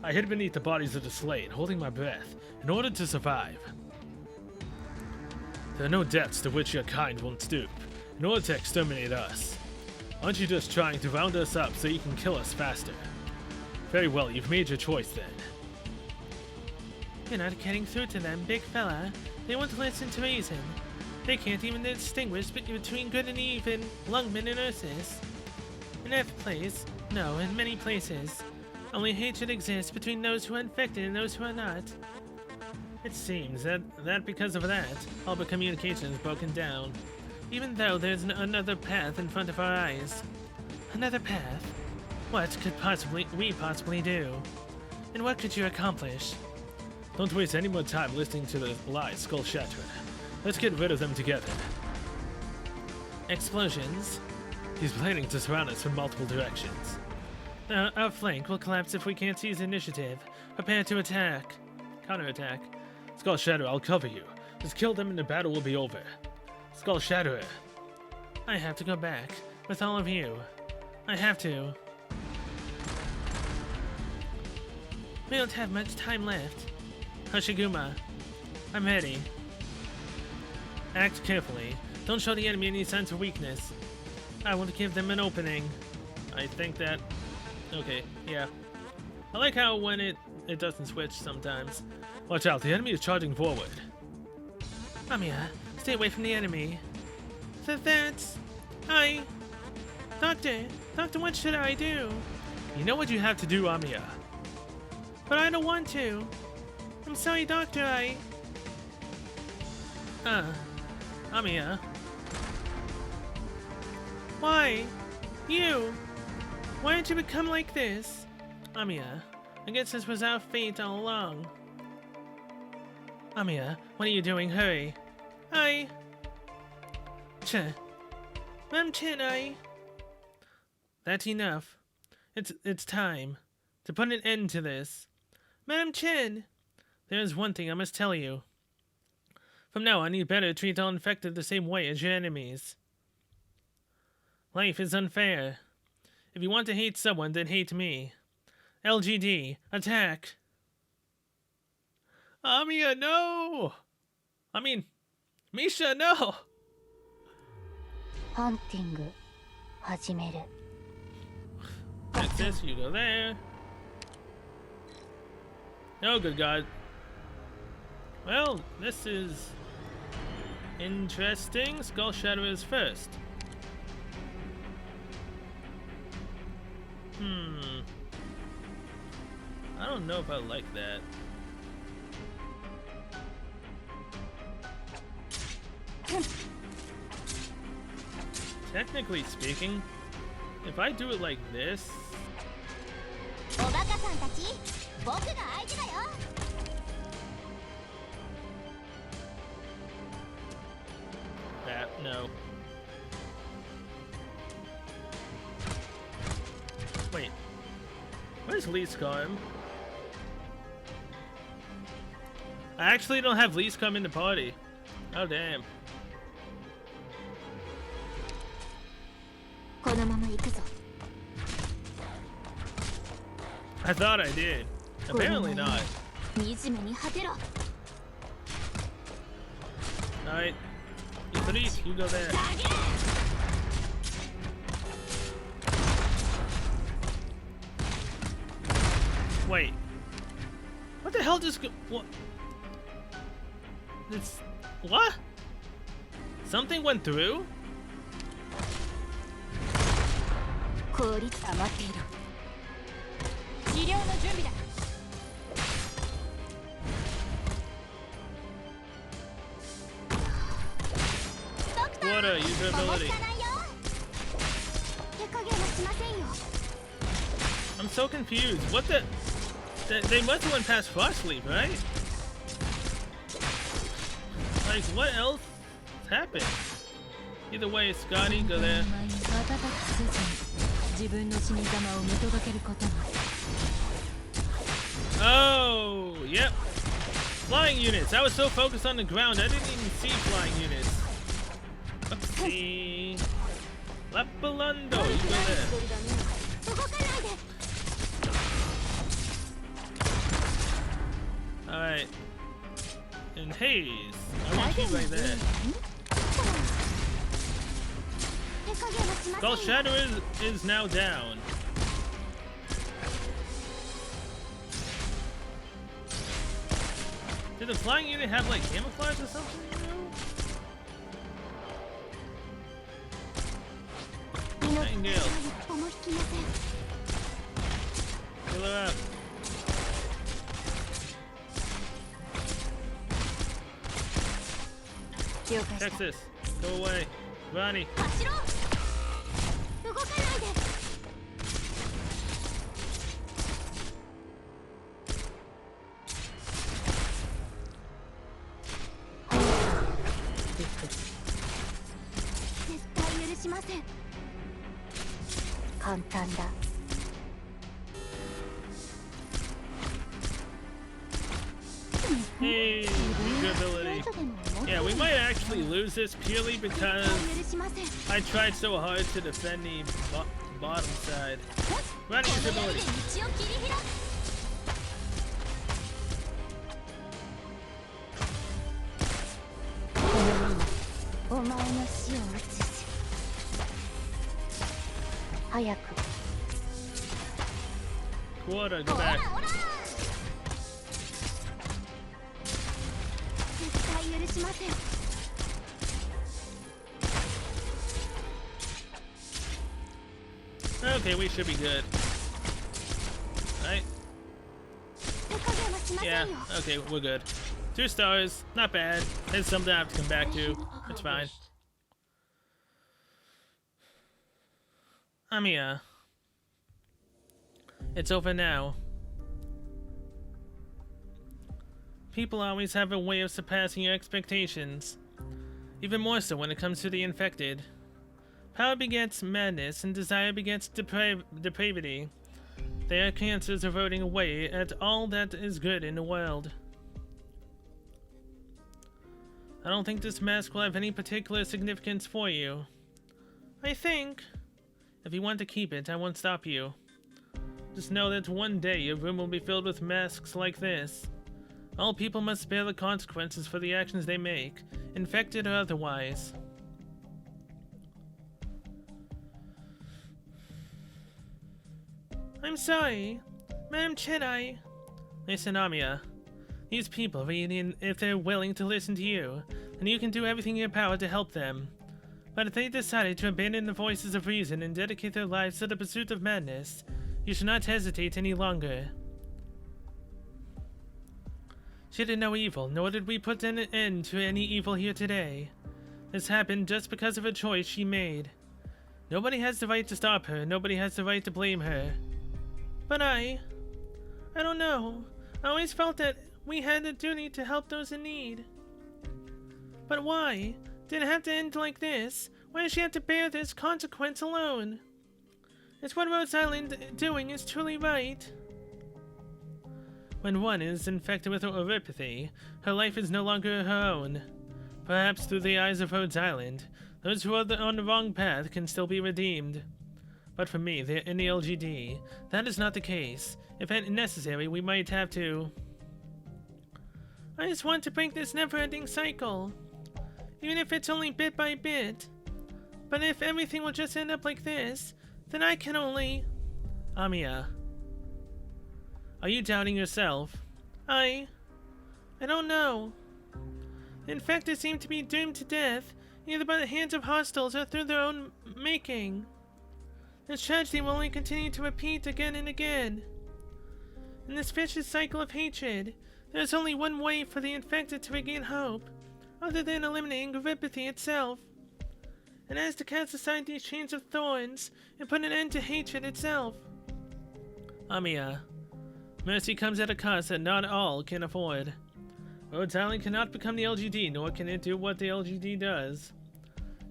I hid beneath the bodies of the slain, holding my breath, in order to survive. There are no depths to which your kind won't stoop, in order to exterminate us. Aren't you just trying to round us up so you can kill us faster? Very well, you've made your choice then. You're not getting through to them, big fella. They won't listen to reason. They can't even distinguish between good and evil, Lungman and Ursus. In every place, no, in many places, only hatred exists between those who are infected and those who are not. It seems that because of that, all the communication is broken down, even though there's another path in front of our eyes. Another path? What could we possibly do? And what could you accomplish? Don't waste any more time listening to the lies, Skull Shatterer. Let's get rid of them together. Explosions? He's planning to surround us from multiple directions. Our flank will collapse if we can't seize initiative. Prepare to attack. Counterattack. Skull Shatterer, I'll cover you. Just kill them and the battle will be over. Skull Shatterer. I have to go back. With all of you. I have to. We don't have much time left. Hoshiguma. I'm ready. Act carefully. Don't show the enemy any signs of weakness. I want to give them an opening. I think that... Okay, yeah. I like how when it doesn't switch sometimes. Watch out, the enemy is charging forward. Amiya, stay away from the enemy. That's... Doctor, what should I do? You know what you have to do, Amiya. But I don't want to. I'm sorry, Doctor, Amiya. Why? You? Why did you become like this? Amiya, I guess this was our fate all along. Amiya, what are you doing? Hurry. Ma'am Chin, That's enough. It's time to put an end to this. Madam Chen, there is one thing I must tell you. From now on, you better treat all infected the same way as your enemies. Life is unfair. If you want to hate someone, then hate me. LGD, attack! Amiya, no! I mean, Misha, no! Hunting 始める. That's this, you go there. Oh, good God. Well, this is interesting. Skull Shadow is first. I don't know if I like that. Technically speaking, if I do it like this... That, no. Wait. Where's Lee's Carm? I actually don't have Lee's Carm in the party. Oh, damn. I thought I did. Apparently not. Alright. Ifrit, you go there. Wait. What the hell just go- what? It's- what? Something went through? Water, use your ability. I'm so confused. What the? They must have went past Frost Leap, right? Like, what else happened? Either way, Scotty, go there. Oh, yep. Flying units. I was so focused on the ground, I didn't even see flying units. Oopsie. Lapalando, you go there. Alright. And Haze. I want you right there. Skull Shadow is now down. Did the flying unit have like camouflage or something? Nightingale. Kill her up. Texas, go away. Ronnie. Hey, good ability. Yeah, we might actually lose this purely because I tried so hard to defend the bottom side. Running his ability. water. Go back. 絶対許しません。 Okay, we should be good. Right? Yeah, okay, we're good. 2 stars, not bad. It's something I have to come back to. It's fine. Amiya. It's over now. People always have a way of surpassing your expectations. Even more so when it comes to the infected. Power begets madness, and desire begets depravity. Their cancers are voting away at all that is good in the world. I don't think this mask will have any particular significance for you. I think, if you want to keep it, I won't stop you. Just know that one day your room will be filled with masks like this. All people must bear the consequences for the actions they make, infected or otherwise. I'm sorry, Madam Chedai. Listen, Amiya. These people really, if they're willing to listen to you, then you can do everything in your power to help them. But if they decided to abandon the voices of reason and dedicate their lives to the pursuit of madness, you should not hesitate any longer. She did no evil, nor did we put an end to any evil here today. This happened just because of a choice she made. Nobody has the right to stop her, nobody has the right to blame her. But I don't know. I always felt that we had a duty to help those in need. But why? Did it have to end like this? Why does she have to bear this consequence alone? Is what Rose Island doing is truly right? When one is infected with oropathy, her life is no longer her own. Perhaps through the eyes of Rhodes Island, those who are on the wrong path can still be redeemed. But for me, in the LGD, that is not the case. If necessary, we might have to... I just want to break this never-ending cycle. Even if it's only bit by bit. But if everything will just end up like this, then I can only... Amiya. Are you doubting yourself? I don't know. The infected seem to be doomed to death, either by the hands of hostiles or through their own making. This tragedy will only continue to repeat again and again. In this vicious cycle of hatred, there is only one way for the infected to regain hope, other than eliminating oropathy itself. It has to cast aside these chains of thorns and put an end to hatred itself. Amiya, mercy comes at a cost that not all can afford. Rhodes Island cannot become the LGD, nor can it do what the LGD does.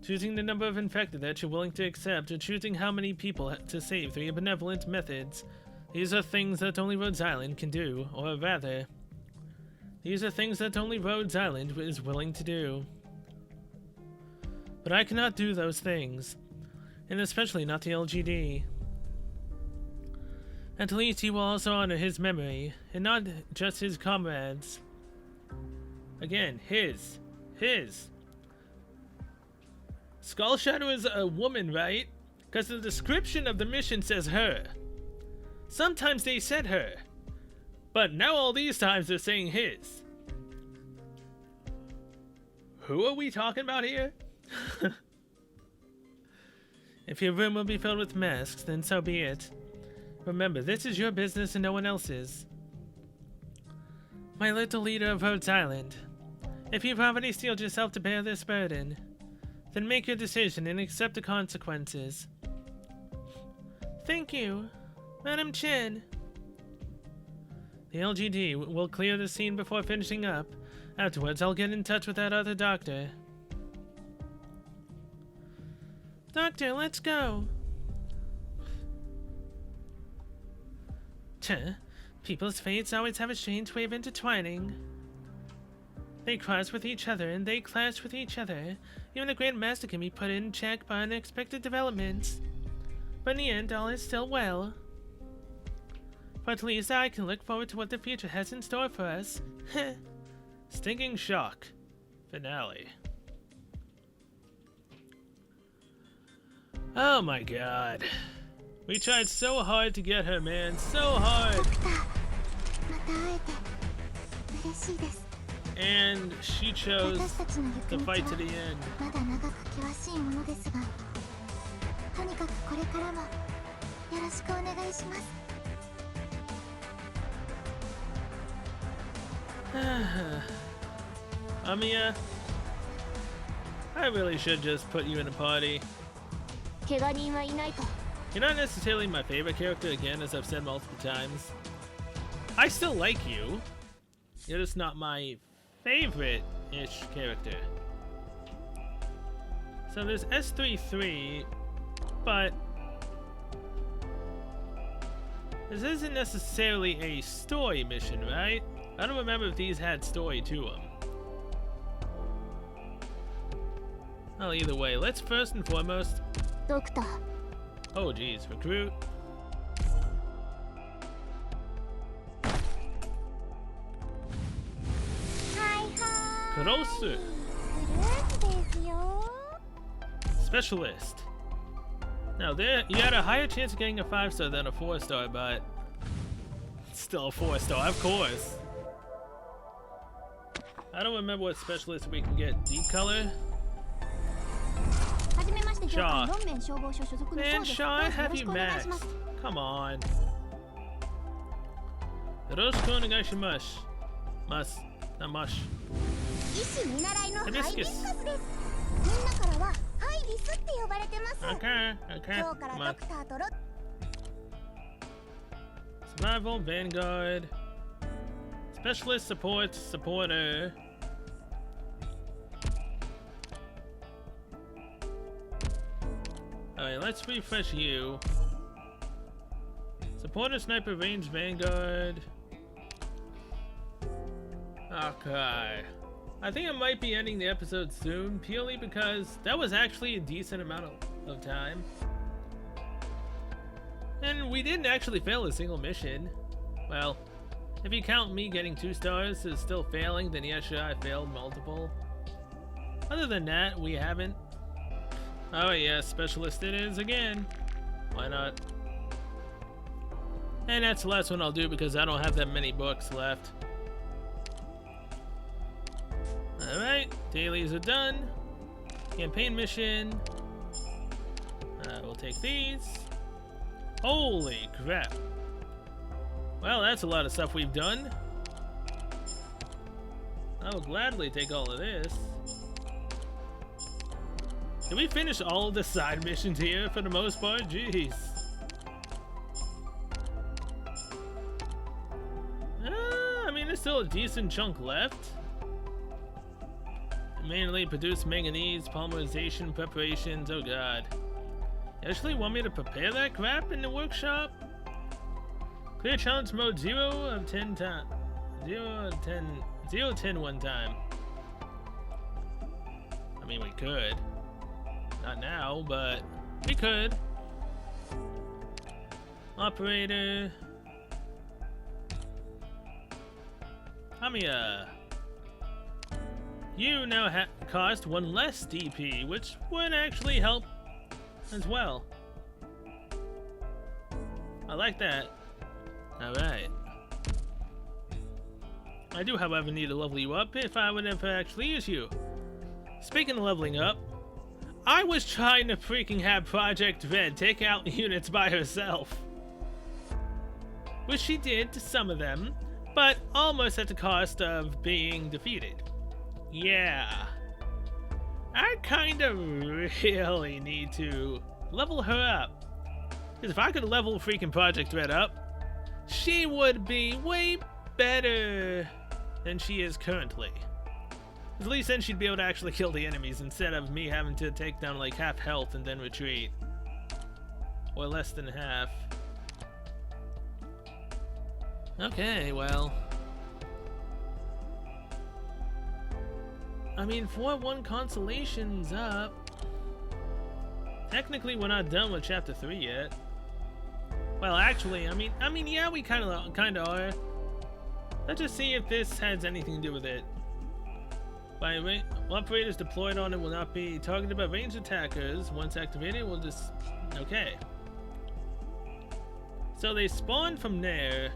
Choosing the number of infected that you're willing to accept, or choosing how many people to save through your benevolent methods, these are things that only Rhodes Island can do, or rather, these are things that only Rhodes Island is willing to do. But I cannot do those things, and especially not the LGD. At least he will also honor his memory, and not just his comrades. Again, his. Skull Shadow is a woman, right? Because the description of the mission says her. Sometimes they said her. But now all these times they're saying his. Who are we talking about here? If your room will be filled with masks, then so be it. Remember, this is your business and no one else's. My little leader of Rhodes Island, if you've already steeled yourself to bear this burden, then make your decision and accept the consequences. Thank you, Madam Chen. The LGD will clear the scene before finishing up. Afterwards, I'll get in touch with that other doctor. Doctor, let's go. People's fates always have a strange way of intertwining. They cross with each other, and they clash with each other. Even the Grand Master can be put in check by unexpected developments. But in the end, all is still well. For at least I can look forward to what the future has in store for us. Stinking shock. Finale. Oh my god. We tried so hard to get her, man. So hard. ドクター、また会えて嬉しいです。 And she chose 私たちの行 to く道は fight to the end. まだ長く険しいものですが、とにかくこれからもよろしくお願いします。 Amiya, I really should just put you in a party. 怪我人はいないか。 You're not necessarily my favorite character, again, as I've said multiple times. I still like you. You're just not my favorite-ish character. So there's S33, but this isn't necessarily a story mission, right? I don't remember if these had story to them. Well, either way, let's first and foremost... ドクター、 Oh, geez, recruit. はいは Kurosu. ーい。フルーツですよ。 Specialist. Now, there you had a higher chance of getting a 5-star than a 4-star, but still a 4-star, of course. I don't remember what specialist we can get. Deep color? はじめまして、上 Shaw. 官、ロンメン消防署所属の Man, そうです。 Shaw, I どうぞよ have ろし you くお願いしま maxed. す。 Come on. Yoroshiku onegaishimasu. Must. Not mush. 医師見習いのハイビスカスです。 Hibiscus. みんなからはハイビスって呼ばれてます。 Okay, okay. 今日から Come ド on. クターとロ Survival, Vanguard. Specialist, support, supporter. Alright, let's refresh you. Supporter, sniper, range, Vanguard. Okay. I think I might be ending the episode soon, purely because that was actually a decent amount of time. And we didn't actually fail a single mission. Well, if you count me getting 2 stars as still failing, then yeah, sure, I failed multiple. Other than that, we haven't. Oh yeah, specialist it is again. Why not? And that's the last one I'll do because I don't have that many books left. Alright, dailies are done. Campaign mission. We'll take these. Holy crap. Well, that's a lot of stuff we've done. I will gladly take all of this. Did we finish all of the side missions here for the most part? Jeez. I mean, there's still a decent chunk left. Mainly produce manganese, polymerization, preparations, oh god. You actually want me to prepare that crap in the workshop? Clear challenge mode 0 of 10 times. 0 of 10. 0 of 10 one time. I mean, we could. Not now, but we could. Operator. Hamiya. You now cost 1 less DP, which would actually help as well. I like that. Alright. I do, however, need to level you up if I would ever actually use you. Speaking of leveling up, I was trying to freaking have Project Red take out units by herself. Which she did to some of them, but almost at the cost of being defeated. Yeah. I kinda really need to level her up. Because if I could level freaking Project Red up, she would be way better than she is currently. At least then she'd be able to actually kill the enemies instead of me having to take down like half health and then retreat. Or less than half. Okay, well. I mean, 4-1 consolation's up. Technically, we're not done with chapter 3 yet. Well, actually, I mean, yeah, we kind of are. Let's just see if this has anything to do with it. By operators deployed on it will not be targeted by ranged attackers. Once activated, we'll just... Okay. So they spawn from there.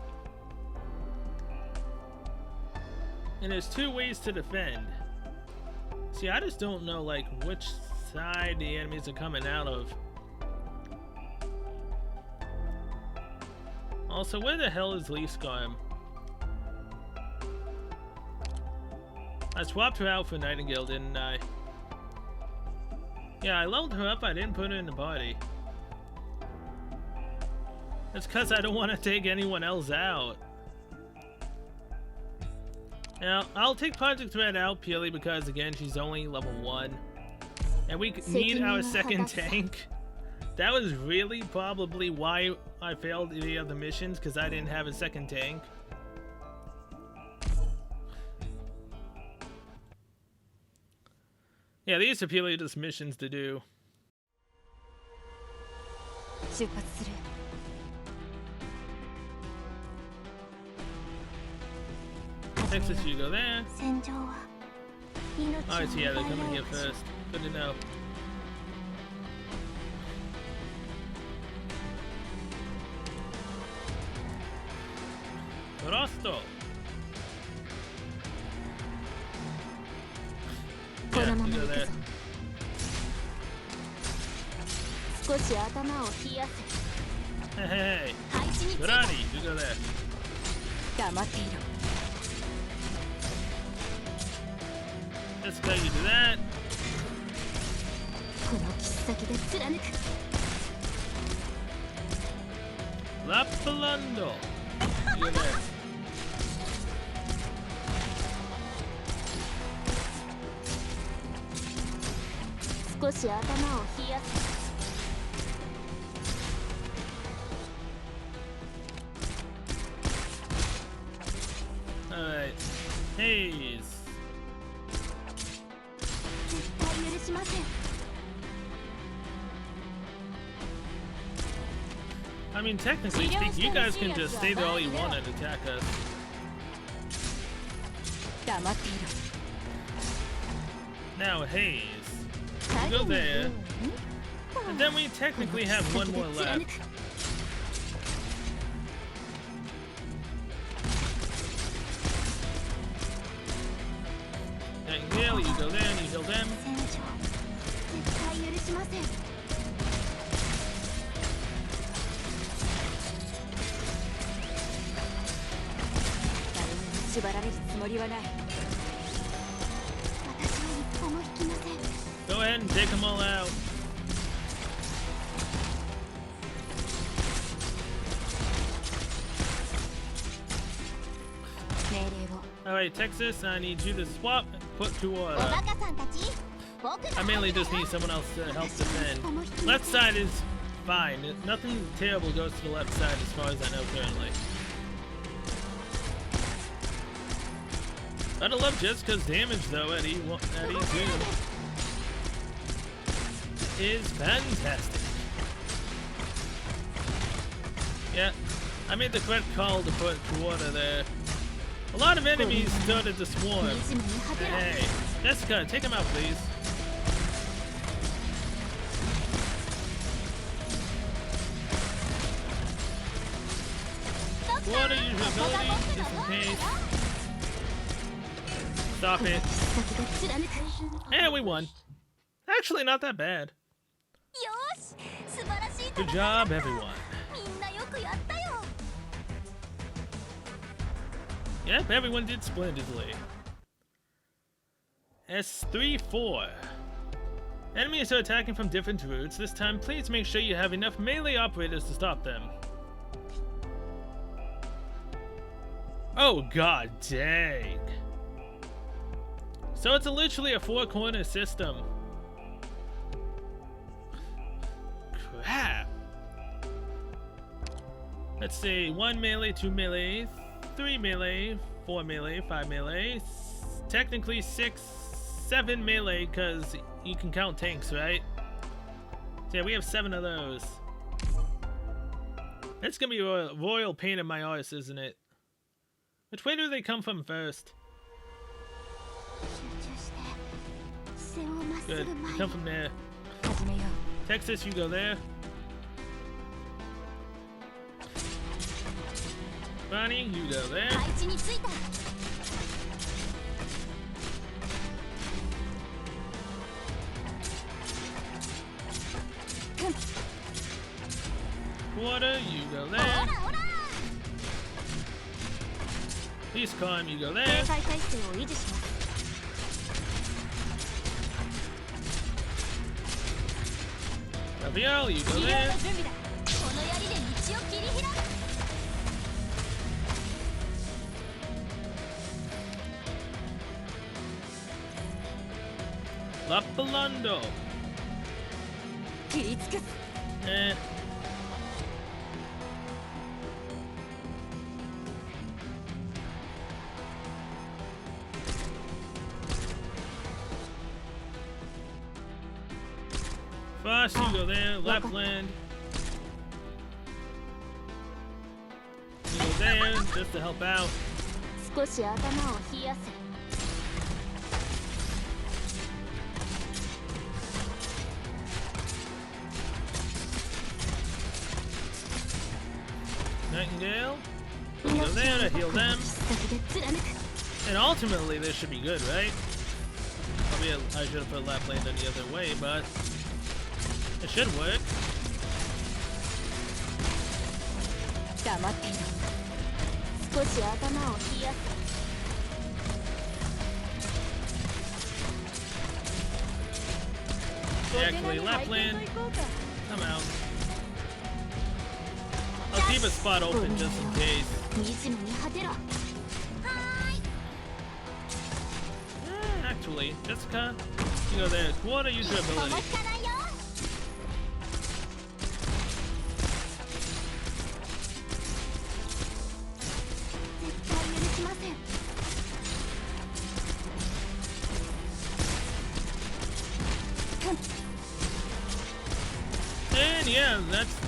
And there's two ways to defend. See, I just don't know, like, which side the enemies are coming out of. Also, where the hell is Leaf Scarm? I swapped her out for Nightingale, didn't I? Yeah, I leveled her up, I didn't put her in the party. That's because I don't want to take anyone else out. Now, I'll take Project Red out purely because, again, she's only level 1. And we need our second tank. That was really probably why I failed the other missions, because I didn't have a second tank. Yeah, these are purely just missions to do. Texas, you go there. Alright, so yeah, they're coming here first. Good to know. Rosto! Yeah, you go there. Hey, hey, hey. Gurari, you go there. Let's go, you do that. Lapalando. You go there. Alright. Haze. I mean, technically speaking, you guys can just stay there all you want and attack us. Now, Haze. You go there. And then we technically have one more left. Nightingale, you go there and you heal them. Go ahead and take them all out. Alright, Texas, I need you to swap and put to I mainly just need someone else to help defend. Left side is fine. Nothing terrible goes to the left side as far as I know currently. Gotta love Jessica's damage though at E2 is fantastic. Yeah, I made the correct call to put water there. A lot of enemies started to swarm. Hey, Jessica, take him out, please. Water use your ability, just in case. Stop it. Yeah, we won. Actually, not that bad. Good job, everyone. Yep, everyone did splendidly. S3-4. Enemies are attacking from different routes. This time, please make sure you have enough melee operators to stop them. Oh god dang. So it's literally a four-corner system. Crap. Let's see, 1 melee, 2 melee, 3 melee, 4 melee, 5 melee, technically 6, 7 melee, because you can count tanks, right? So yeah, we have 7 of those. That's gonna be a royal pain in my arse, isn't it? Which way do they come from first? Good, you come from there. Bonnie, you go there. 配置についた。 Water, you go オ there. ラオラ。 Please climb, you go 警 there. 戒態勢を維持します。 Gabriel, you go 治療 there. の準備だ。この槍で道を切り開く。 Lapalando. 切り尽くす。 Eh. Foss, you go there. Lapland. You go there just to help out. 少し頭を冷やせ。 Nightingale. You go there to heal them. 先で貫く。 And ultimately, this should be good, right? Probably I should have put Lapland any other way, but it should work. 黙っていろ。少し頭を冷やせ。 Actually, Lapland, come out. I'll keep a spot open just in case. 惨めに果てろ。はーい。 Actually, Jessica, you go there. Water, use your 思い ability. つかないよ。絶対許しません。 And yeah,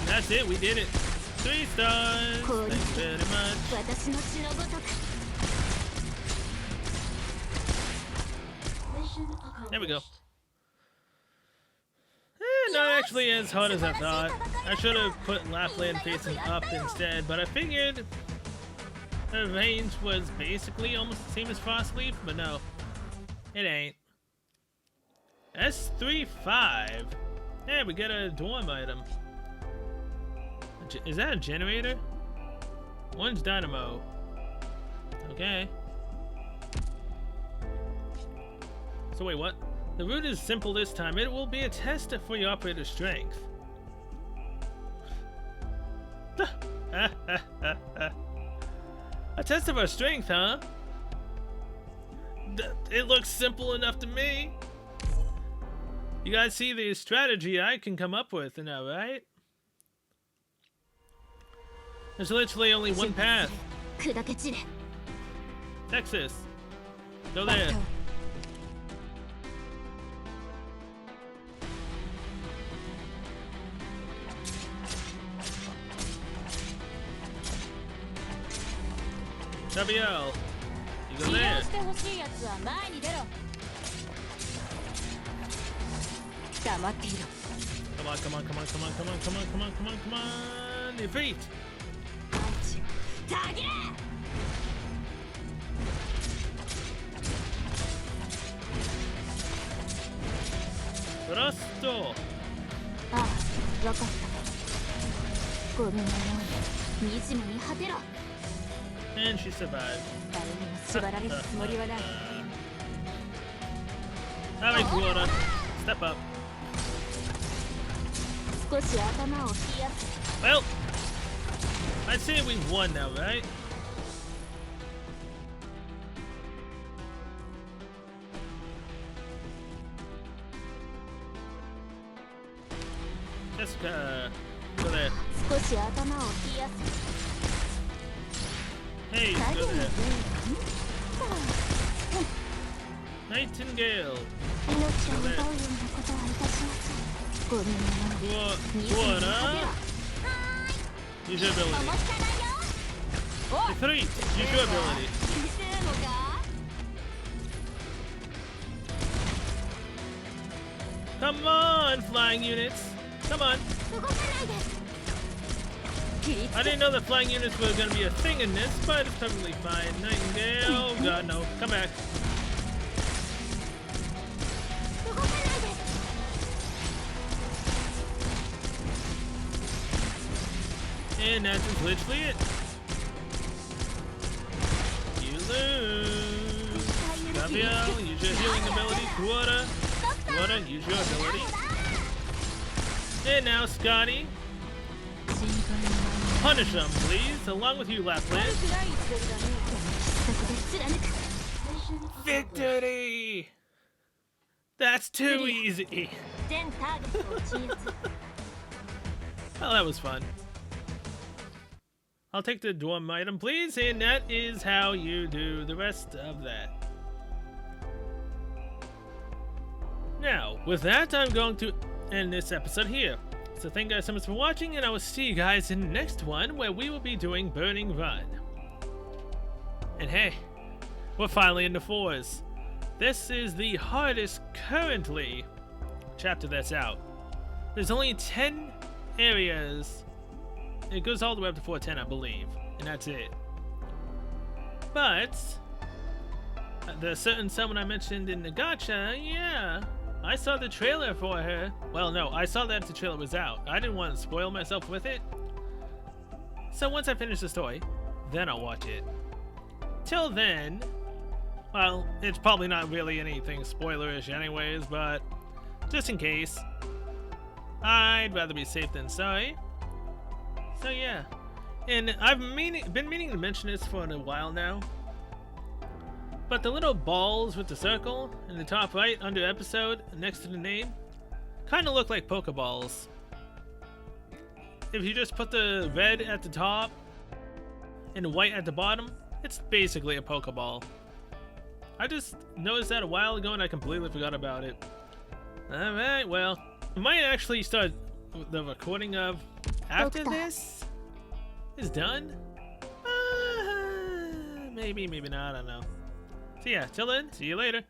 that's it. We did it. 3 stars. Cool. Thanks very much. 私の血のごとく。 There we go. Not actually as hard as I thought. I should have put Lapland facing up instead, but I figured the range was basically almost the same as Frostleaf, but no, it ain't. S35. Hey, we got a dorm item. Is that a generator? One's dynamo. Okay. So wait, what? The route is simple this time. It will be a test for your operator's strength. A test of our strength, huh? It looks simple enough to me. You guys see the strategy I can come up with now, right? There's literally only one path. 砕け散れ。 Texas. Go there. WL. You go 治療 there. してほしいやつは前に出ろ。黙っていろ。 Come on, come on, come on, come on, come on, come on, come on, come on, come on. Defeat. パンチをたぎれ。 Rosto. ああ、わかった。ゴミのように惨めに果てろ。 And she survived. 誰にも縛られるつもりはない。 Alright, Kuota. Step up. 少し頭を冷やせ。 Well, I'd say we've won now, right? Jessica, go there. 少し頭を冷やせ。 Hey, 影 go の there. 上に Nightingale. 命を奪うようなことはいたしません。ゴミのように惨めに果てろ。 Kuota. Use your ability. 思いつかないよ。おい。 Defeat. Use your ability. 見せるのか。 Come on, flying units. Come on. 動かないで。I didn't know that flying units were gonna be a thing in this, but it's perfectly fine. Nightingale, oh god, no, come back. And that is literally it. You lose. Gabriel, use your healing ability. Quarter, use your ability. And now, Scotty. Punish them, please, along with you, Lapland. Victory! That's too easy. Well, that was fun. I'll take the dorm item, please, and that is how you do the rest of that. Now, with that, I'm going to end this episode here. So thank you guys so much for watching, and I will see you guys in the next one, where we will be doing Burning Run. And hey, we're finally in the 4s. This is the hardest currently chapter that's out. There's only 10 areas. It goes all the way up to 410, I believe, and that's it. But the certain someone I mentioned in the gacha, yeah, I saw the trailer for her. Well, no, I saw that the trailer was out. I didn't want to spoil myself with it. So once I finish the story, then I'll watch it. Till then, well, it's probably not really anything spoilerish anyways, but just in case, I'd rather be safe than sorry. So yeah, and I've been meaning to mention this for a while now, but the little balls with the circle in the top right under episode next to the name kind of look like Pokeballs. If you just put the red at the top and the white at the bottom, it's basically a Pokeball. I just noticed that a while ago and I completely forgot about it. Alright, well, I might actually start the recording of after this is done. Maybe, maybe not, I don't know. So yeah, till then, see you later.